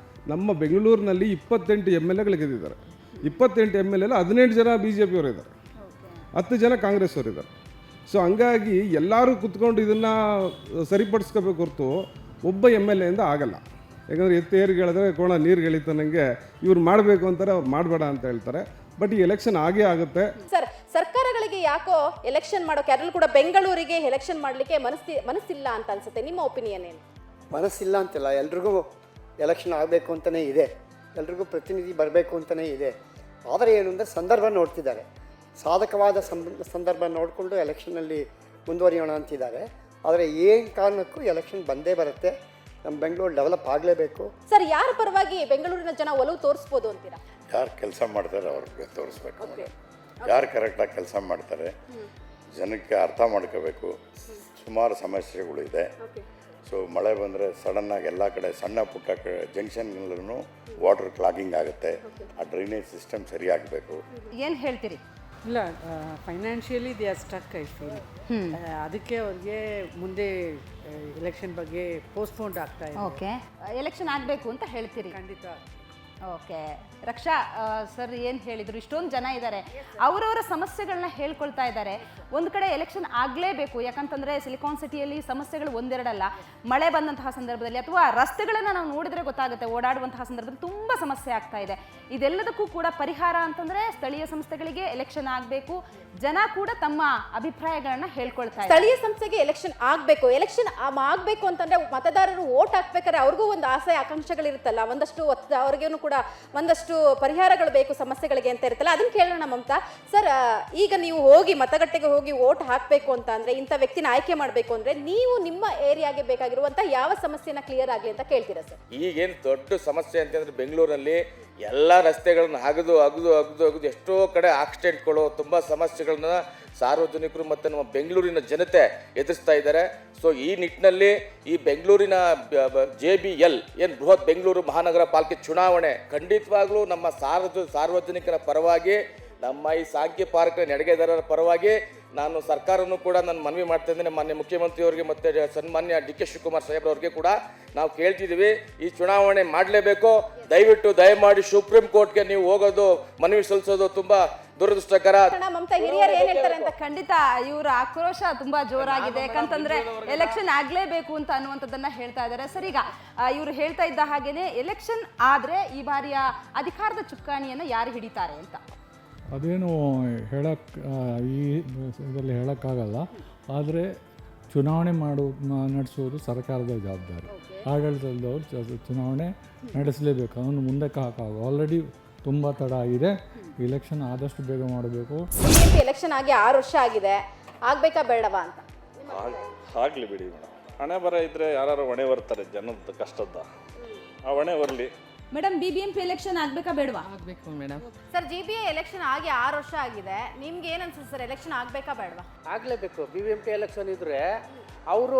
ನಮ್ಮ ಬೆಂಗಳೂರಿನಲ್ಲಿ 28 MLAಗಳು ಗೆದ್ದಿದ್ದಾರೆ. 28 MLA 18 ಜನ BJP ಅವರು ಇದ್ದಾರೆ, 10 ಜನ ಕಾಂಗ್ರೆಸ್ ಅವರು ಇದ್ದಾರೆ. ಸೊ ಹಂಗಾಗಿ ಎಲ್ಲರೂ ಕುತ್ಕೊಂಡು ಇದನ್ನು ಸರಿಪಡಿಸ್ಕೋಬೇಕು ಹೊರತು ಒಬ್ಬ MLA ಇಂದ ಆಗಲ್ಲ. ಯಾಕಂದರೆ ಎತ್ತೇರಿಗೆ ಹೇಳಿದ್ರೆ ಕೋಣ ನೀರಿಗೆ ಎಳಿತ ನನಗೆ ಇವ್ರು ಮಾಡಬೇಕು ಅಂತಾರೆ, ಅವ್ರು ಮಾಡಬೇಡ ಅಂತ ಹೇಳ್ತಾರೆ. ಬಟ್ ಈ ಎಲೆಕ್ಷನ್ ಆಗೇ ಆಗುತ್ತೆ. ಸರ್, ಸರ್ಕಾರಗಳಿಗೆ ಯಾಕೋ ಎಲೆಕ್ಷನ್ ಮಾಡೋಕೆ, ಅದರಲ್ಲೂ ಕೂಡ ಬೆಂಗಳೂರಿಗೆ ಎಲೆಕ್ಷನ್ ಮಾಡಲಿಕ್ಕೆ ಮನಸ್ಸಿಲ್ಲ ಅಂತ ಅನ್ಸುತ್ತೆ. ನಿಮ್ಮ ಒಪಿನಿಯನ್ ಏನು? ಮನಸ್ಸಿಲ್ಲ ಅಂತಿಲ್ಲ, ಎಲ್ರಿಗೂ ಎಲೆಕ್ಷನ್ ಆಗಬೇಕು ಅಂತಲೇ ಇದೆ, ಎಲ್ರಿಗೂ ಪ್ರತಿನಿಧಿ ಬರಬೇಕು ಅಂತಲೇ ಇದೆ. ಆದರೆ ಏನು ಅಂದರೆ ಸಂದರ್ಭ ನೋಡ್ತಿದ್ದಾರೆ, ಸಾಧಕವಾದ ಸಂದರ್ಭ ನೋಡಿಕೊಂಡು ಎಲೆಕ್ಷನಲ್ಲಿ ಮುಂದುವರಿಯೋಣ ಅಂತಿದ್ದಾರೆ. ಆದರೆ ಏನು ಕಾರಣಕ್ಕೂ ಎಲೆಕ್ಷನ್ ಬಂದೇ ಬರುತ್ತೆ. ನಮ್ಮ ಬೆಂಗಳೂರು ಡೆವಲಪ್ ಆಗಲೇಬೇಕು. ಸರ್, ಯಾರ ಪರವಾಗಿ ಬೆಂಗಳೂರಿನ ಜನ ಒಲವು ತೋರಿಸ್ಬೋದು ಅಂತೀರಾ? ಯಾರು ಕೆಲಸ ಮಾಡ್ತಾರೆ ಅವ್ರಿಗೆ ತೋರಿಸ್ಬೇಕು. ಯಾರು ಕರೆಕ್ಟಾಗಿ ಕೆಲಸ ಮಾಡ್ತಾರೆ ಜನಕ್ಕೆ ಅರ್ಥ ಮಾಡ್ಕೋಬೇಕು. ಸುಮಾರು ಸಮಸ್ಯೆಗಳಿದೆ. ಸೊ ಮಳೆ ಬಂದರೆ ಸಡನ್ನಾಗಿ ಎಲ್ಲ ಕಡೆ ಸಣ್ಣ ಪುಟ್ಟ ಜಂಕ್ಷನ್ಗಳೂ ವಾಟರ್ ಕ್ಲಾಗಿಂಗ್ ಆಗುತ್ತೆ. ಆ ಡ್ರೈನೇಜ್ ಸಿಸ್ಟಮ್ ಸರಿಯಾಗಬೇಕು. ಏನು ಹೇಳ್ತೀರಿ? ಇಲ್ಲ, financially they are stuck I feel. ಅದಕ್ಕೆ ಅವ್ರಿಗೆ ಮುಂದೆ ಎಲೆಕ್ಷನ್ ಬಗ್ಗೆ ಪೋಸ್ಟ್ಪೋಂಡ್ ಆಗ್ತಾ ಇದೆ. ಓಕೆ, ಎಲೆಕ್ಷನ್ ಆಗಬೇಕು ಅಂತ ಹೇಳ್ತೀರಿ? ಖಂಡಿತ. ಓಕೆ ರಕ್ಷಾ ಸರ್ ಏನು ಹೇಳಿದ್ರು, ಇಷ್ಟೊಂದು ಜನ ಇದ್ದಾರೆ, ಅವರವರ ಸಮಸ್ಯೆಗಳನ್ನ ಹೇಳ್ಕೊಳ್ತಾ ಇದ್ದಾರೆ. ಒಂದು ಕಡೆ ಎಲೆಕ್ಷನ್ ಆಗಲೇಬೇಕು, ಯಾಕಂತಂದರೆ ಸಿಲಿಕಾನ್ ಸಿಟಿಯಲ್ಲಿ ಸಮಸ್ಯೆಗಳು ಒಂದೆರಡಲ್ಲ. ಮಳೆ ಬಂದಂತಹ ಸಂದರ್ಭದಲ್ಲಿ ಅಥವಾ ರಸ್ತೆಗಳನ್ನು ನಾವು ನೋಡಿದರೆ ಗೊತ್ತಾಗುತ್ತೆ, ಓಡಾಡುವಂತಹ ಸಂದರ್ಭದಲ್ಲಿ ತುಂಬ ಸಮಸ್ಯೆ ಆಗ್ತಾ ಇದೆ. ಇದೆಲ್ಲದಕ್ಕೂ ಕೂಡ ಪರಿಹಾರ ಅಂತಂದರೆ ಸ್ಥಳೀಯ ಸಂಸ್ಥೆಗಳಿಗೆ ಎಲೆಕ್ಷನ್ ಆಗಬೇಕು, ಜನ ಕೂಡ ತಮ್ಮ ಅಭಿಪ್ರಾಯಗಳನ್ನ ಹೇಳ್ಕೊಳ್ತಾ ಇದ್ದಾರೆ. ಸ್ಥಳೀಯ ಸಂಸ್ಥೆಗೆ ಎಲೆಕ್ಷನ್ ಆಗಬೇಕು ಅಂತಂದ್ರೆ ಮತದಾರರು ವೋಟ್ ಹಾಕ್ಬೇಕಾದ್ರೆ ಅವ್ರಿಗೂ ಒಂದು ಆಸೆ ಆಕಾಂಕ್ಷೆಗಳಿರುತ್ತಲ್ಲ, ಒಂದಷ್ಟು ಅವ್ರಿಗೇನು ಕೂಡ ಒಂದಷ್ಟು ಪರಿಹಾರಗಳು ಬೇಕು ಸಮಸ್ಯೆಗಳಿಗೆ ಅಂತ ಇರುತ್ತಲ್ಲ, ಅದನ್ನ ಕೇಳೋಣ ಮಮತಾ ಸರ್. ಈಗ ನೀವು ಹೋಗಿ ಮತಗಟ್ಟೆಗೆ ಹೋಗಿ ವೋಟ್ ಹಾಕಬೇಕು ಅಂತ ಅಂದ್ರೆ, ಇಂಥ ವ್ಯಕ್ತಿನ ಆಯ್ಕೆ ಮಾಡಬೇಕು ಅಂದ್ರೆ ನೀವು ನಿಮ್ಮ ಏರಿಯಾಗೆ ಬೇಕಾಗಿರುವಂತ ಯಾವ ಸಮಸ್ಯೆನ ಕ್ಲಿಯರ್ ಆಗಲಿ ಅಂತ ಕೇಳ್ತೀರಾ ಸರ್? ಈಗೇನು ದೊಡ್ಡ ಸಮಸ್ಯೆ ಅಂತಂದ್ರೆ ಬೆಂಗಳೂರಲ್ಲಿ ಎಲ್ಲ ರಸ್ತೆಗಳನ್ನ ಅಗದು ಎಷ್ಟೋ ಕಡೆ ಆಕ್ಸಿಡೆಂಟ್ಗಳು, ತುಂಬ ಸಮಸ್ಯೆಗಳನ್ನ ಸಾರ್ವಜನಿಕರು ಮತ್ತು ನಮ್ಮ ಬೆಂಗಳೂರಿನ ಜನತೆ ಎದುರಿಸ್ತಾ ಇದ್ದಾರೆ. ಸೊ ಈ ನಿಟ್ಟಿನಲ್ಲಿ ಈ ಬೆಂಗಳೂರಿನ JBL ಏನು ಬೃಹತ್ ಬೆಂಗಳೂರು ಮಹಾನಗರ ಪಾಲಿಕೆ ಚುನಾವಣೆ ಖಂಡಿತವಾಗ್ಲೂ ನಮ್ಮ ಸಾರ್ವಜನಿಕರ ಪರವಾಗಿ, ನಮ್ಮ ಈ ಸಾಂಖ್ಯ ಪಾರ್ಕ್ ನಡೆಗೆದಾರರ ಪರವಾಗಿ ನಾನು ಸರ್ಕಾರನೂ ಕೂಡ ನಾನು ಮನವಿ ಮಾಡ್ತಾ ಇದ್ದೇನೆ. ಮಾನ್ಯ ಮುಖ್ಯಮಂತ್ರಿಯವರಿಗೆ ಮತ್ತು ಸನ್ಮಾನ್ಯ DK ಶಿವಕುಮಾರ್ ಸಾಹೇಬ್ರವ್ರಿಗೆ ಕೂಡ ನಾವು ಕೇಳ್ತಿದ್ದೀವಿ, ಈ ಚುನಾವಣೆ ಮಾಡಲೇಬೇಕು. ದಯಮಾಡಿ ಸುಪ್ರೀಂ ಕೋರ್ಟ್ಗೆ ನೀವು ಹೋಗೋದು, ಮನವಿ ಸಲ್ಲಿಸೋದು ತುಂಬಾ ದುರದೃಷ್ಟಕರ. ಖಂಡಿತ ಇವರ ಆಕ್ರೋಶ ತುಂಬಾ ಜೋರಾಗಿದೆ, ಯಾಕಂತಂದ್ರೆ ಎಲೆಕ್ಷನ್ ಆಗ್ಲೇಬೇಕು ಅಂತ ಅನ್ನುವಂಥದ್ದನ್ನ ಹೇಳ್ತಾ ಇದ್ದಾರೆ. ಸರ್, ಈಗ ಇವರು ಹೇಳ್ತಾ ಇದ್ದ ಹಾಗೇನೆ ಎಲೆಕ್ಷನ್ ಆದ್ರೆ ಈ ಬಾರಿಯ ಅಧಿಕಾರದ ಚುಕ್ಕಾಣಿಯನ್ನ ಯಾರು ಹಿಡಿತಾರೆ ಅಂತ ಅದೇನು ಈ ಇದರಲ್ಲಿ ಹೇಳೋಕ್ಕಾಗಲ್ಲ. ಆದರೆ ಚುನಾವಣೆ ನಡೆಸುವುದು ಸರ್ಕಾರದ ಜವಾಬ್ದಾರಿ. ಆಡಳಿತದವರು ಚುನಾವಣೆ ನಡೆಸಲೇಬೇಕು, ಅವನು ಮುಂದಕ್ಕೆ ಹಾಕಾಗ ಆಲ್ರೆಡಿ ತುಂಬ ತಡ ಆಗಿದೆ. ಎಲೆಕ್ಷನ್ ಆದಷ್ಟು ಬೇಗ ಮಾಡಬೇಕು. ಎಲೆಕ್ಷನ್ ಆಗಿ 6 ವರ್ಷ ಆಗಿದೆ, ಆಗಬೇಕಾ ಬೇಡವಾ ಅಂತ? ಆಗಲಿ ಬಿಡಿ ಮೇಡಮ್, ಹಣೆ ಬರ ಇದ್ದರೆ ಯಾರು ಹೊಣೆ ಬರ್ತಾರೆ ಜನದ ಕಷ್ಟದ, ಆ ಹೊಣೆ ಬರಲಿ. ಮೇಡಮ್, BBMP ಎಲೆಕ್ಷನ್ ಆಗಬೇಕಾ ಬೇಡವಾ? ಆಗಬೇಕು ಮೇಡಮ್. ಸರ್, GBA ಎಲೆಕ್ಷನ್ ಆಗಿ 6 ವರ್ಷ ಆಗಿದೆ, ನಿಮ್ಗೆ ಏನು ಅನ್ಸುತ್ತೆ ಸರ್, ಎಲೆಕ್ಷನ್ ಆಗಬೇಕಾ ಬೇಡವಾ? ಆಗಲೇಬೇಕು. BBMP ಎಲೆಕ್ಷನ್ ಇದ್ದರೆ ಅವರು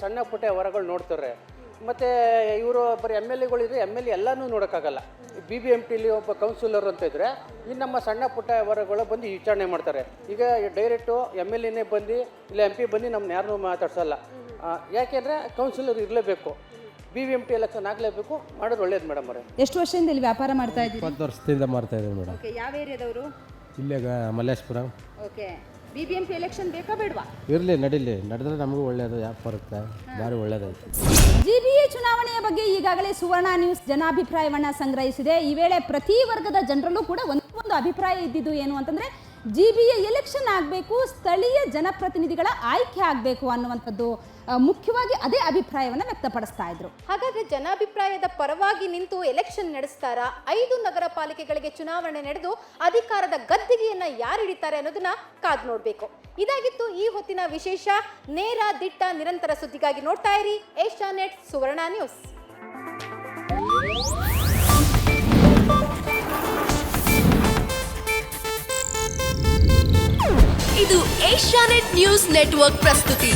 ಸಣ್ಣ ಪುಟ್ಟ ಹೊರಗಳು ನೋಡ್ತಾರೆ. ಮತ್ತು ಇವರು ಬರೀ MLA ಇದ್ರೆ MLA ಎಲ್ಲನೂ ನೋಡೋಕ್ಕಾಗಲ್ಲ. BBMPಲಿ ಒಬ್ಬ ಕೌನ್ಸಿಲರ್ ಅಂತ ಇದ್ದರೆ ಇನ್ನು ನಮ್ಮ ಸಣ್ಣ ಪುಟ್ಟ ಹೊರಗಳು ಬಂದು ವಿಚಾರಣೆ ಮಾಡ್ತಾರೆ. ಈಗ ಡೈರೆಕ್ಟು MLAನೇ ಬಂದು ಇಲ್ಲ MP ಬಂದು ನಮ್ಮನ್ನ ಯಾರನ್ನೂ ಮಾತಾಡ್ಸಲ್ಲ. ಯಾಕೆಂದರೆ ಕೌನ್ಸಿಲರ್ ಇರಲೇಬೇಕು. BBMP ಎಲೆಕ್ಷನ್ ಆಗಲೇಬೇಕು, ಮಾಡೋದು ಒಳ್ಳೇದು ಮೇಡಮ್ ಅವರೇ. ಎಷ್ಟು ವರ್ಷದಿಂದ ಇಲ್ಲಿ ವ್ಯಾಪಾರ ಮಾಡ್ತಾ ಇದ್ದೀವಿ? 20 ವರ್ಷದಿಂದ ಮಾಡ್ತಾ ಇದ್ದೀವಿ ಮೇಡಮ್. ಓಕೆ, ಯಾವ ಏರಿಯಾದವರು? ಇಲ್ಲೇ ಮಲ್ಲೇಶ್ಪುರ. ಓಕೆ, BBMP ಎಲೆಕ್ಷನ್ ಬೇಕಾ ಬೇಡವಾ? ಇರಲಿ, ನಡೆದ್ರೆ ನಮಗೂ ಒಳ್ಳೆಯದು, ವ್ಯಾಪಾರಕ್ಕೆ ಭಾರಿ ಒಳ್ಳೆಯದಾಯ್ತು. GBA ಚುನಾವಣೆಯ ಬಗ್ಗೆ ಈಗಾಗಲೇ ಸುವರ್ಣ ನ್ಯೂಸ್ ಜನಾಭಿಪ್ರಾಯವನ್ನ ಸಂಗ್ರಹಿಸಿದೆ. ಈ ವೇಳೆ ಪ್ರತಿ ವರ್ಗದ ಜನರಲ್ಲೂ ಕೂಡ ಒಂದು ಅಭಿಪ್ರಾಯ ಇದ್ದಿದ್ದು ಏನು ಅಂತಂದ್ರೆ, GBA ಎಲೆಕ್ಷನ್ ಆಗಬೇಕು, ಸ್ಥಳೀಯ ಜನಪ್ರತಿನಿಧಿಗಳ ಆಯ್ಕೆ ಆಗಬೇಕು ಅನ್ನುವಂಥದ್ದು ಮುಖ್ಯವಾಗಿ ಅದೇ ಅಭಿಪ್ರಾಯವನ್ನು ವ್ಯಕ್ತಪಡಿಸ್ತಾ ಇದ್ರು. ಹಾಗಾದ್ರೆ ಜನಾಭಿಪ್ರಾಯದ ಪರವಾಗಿ ನಿಂತು ಎಲೆಕ್ಷನ್ ನಡೆಸ್ತಾರಾ? 5 ನಗರ ಪಾಲಿಕೆಗಳಿಗೆ ಚುನಾವಣೆ ನಡೆದು ಅಧಿಕಾರದ ಗದ್ದಿಗೆಯನ್ನ ಯಾರು ಹಿಡಿತಾರೆ ಅನ್ನೋದನ್ನ ಕಾದು ನೋಡ್ಬೇಕು. ಇದಾಗಿತ್ತು ಈ ಹೊತ್ತಿನ ವಿಶೇಷ. ನೇರ, ದಿಟ್ಟ, ನಿರಂತರ ಸುದ್ದಿಗಾಗಿ ನೋಡ್ತಾ ಇರಿ ಏಷ್ಯಾನೆಟ್ ಸುವರ್ಣ ನ್ಯೂಸ್. ಇದು ಏಷ್ಯಾನೆಟ್ ನ್ಯೂಸ್ ನೆಟ್ವರ್ಕ್ ಪ್ರಸ್ತುತಿ.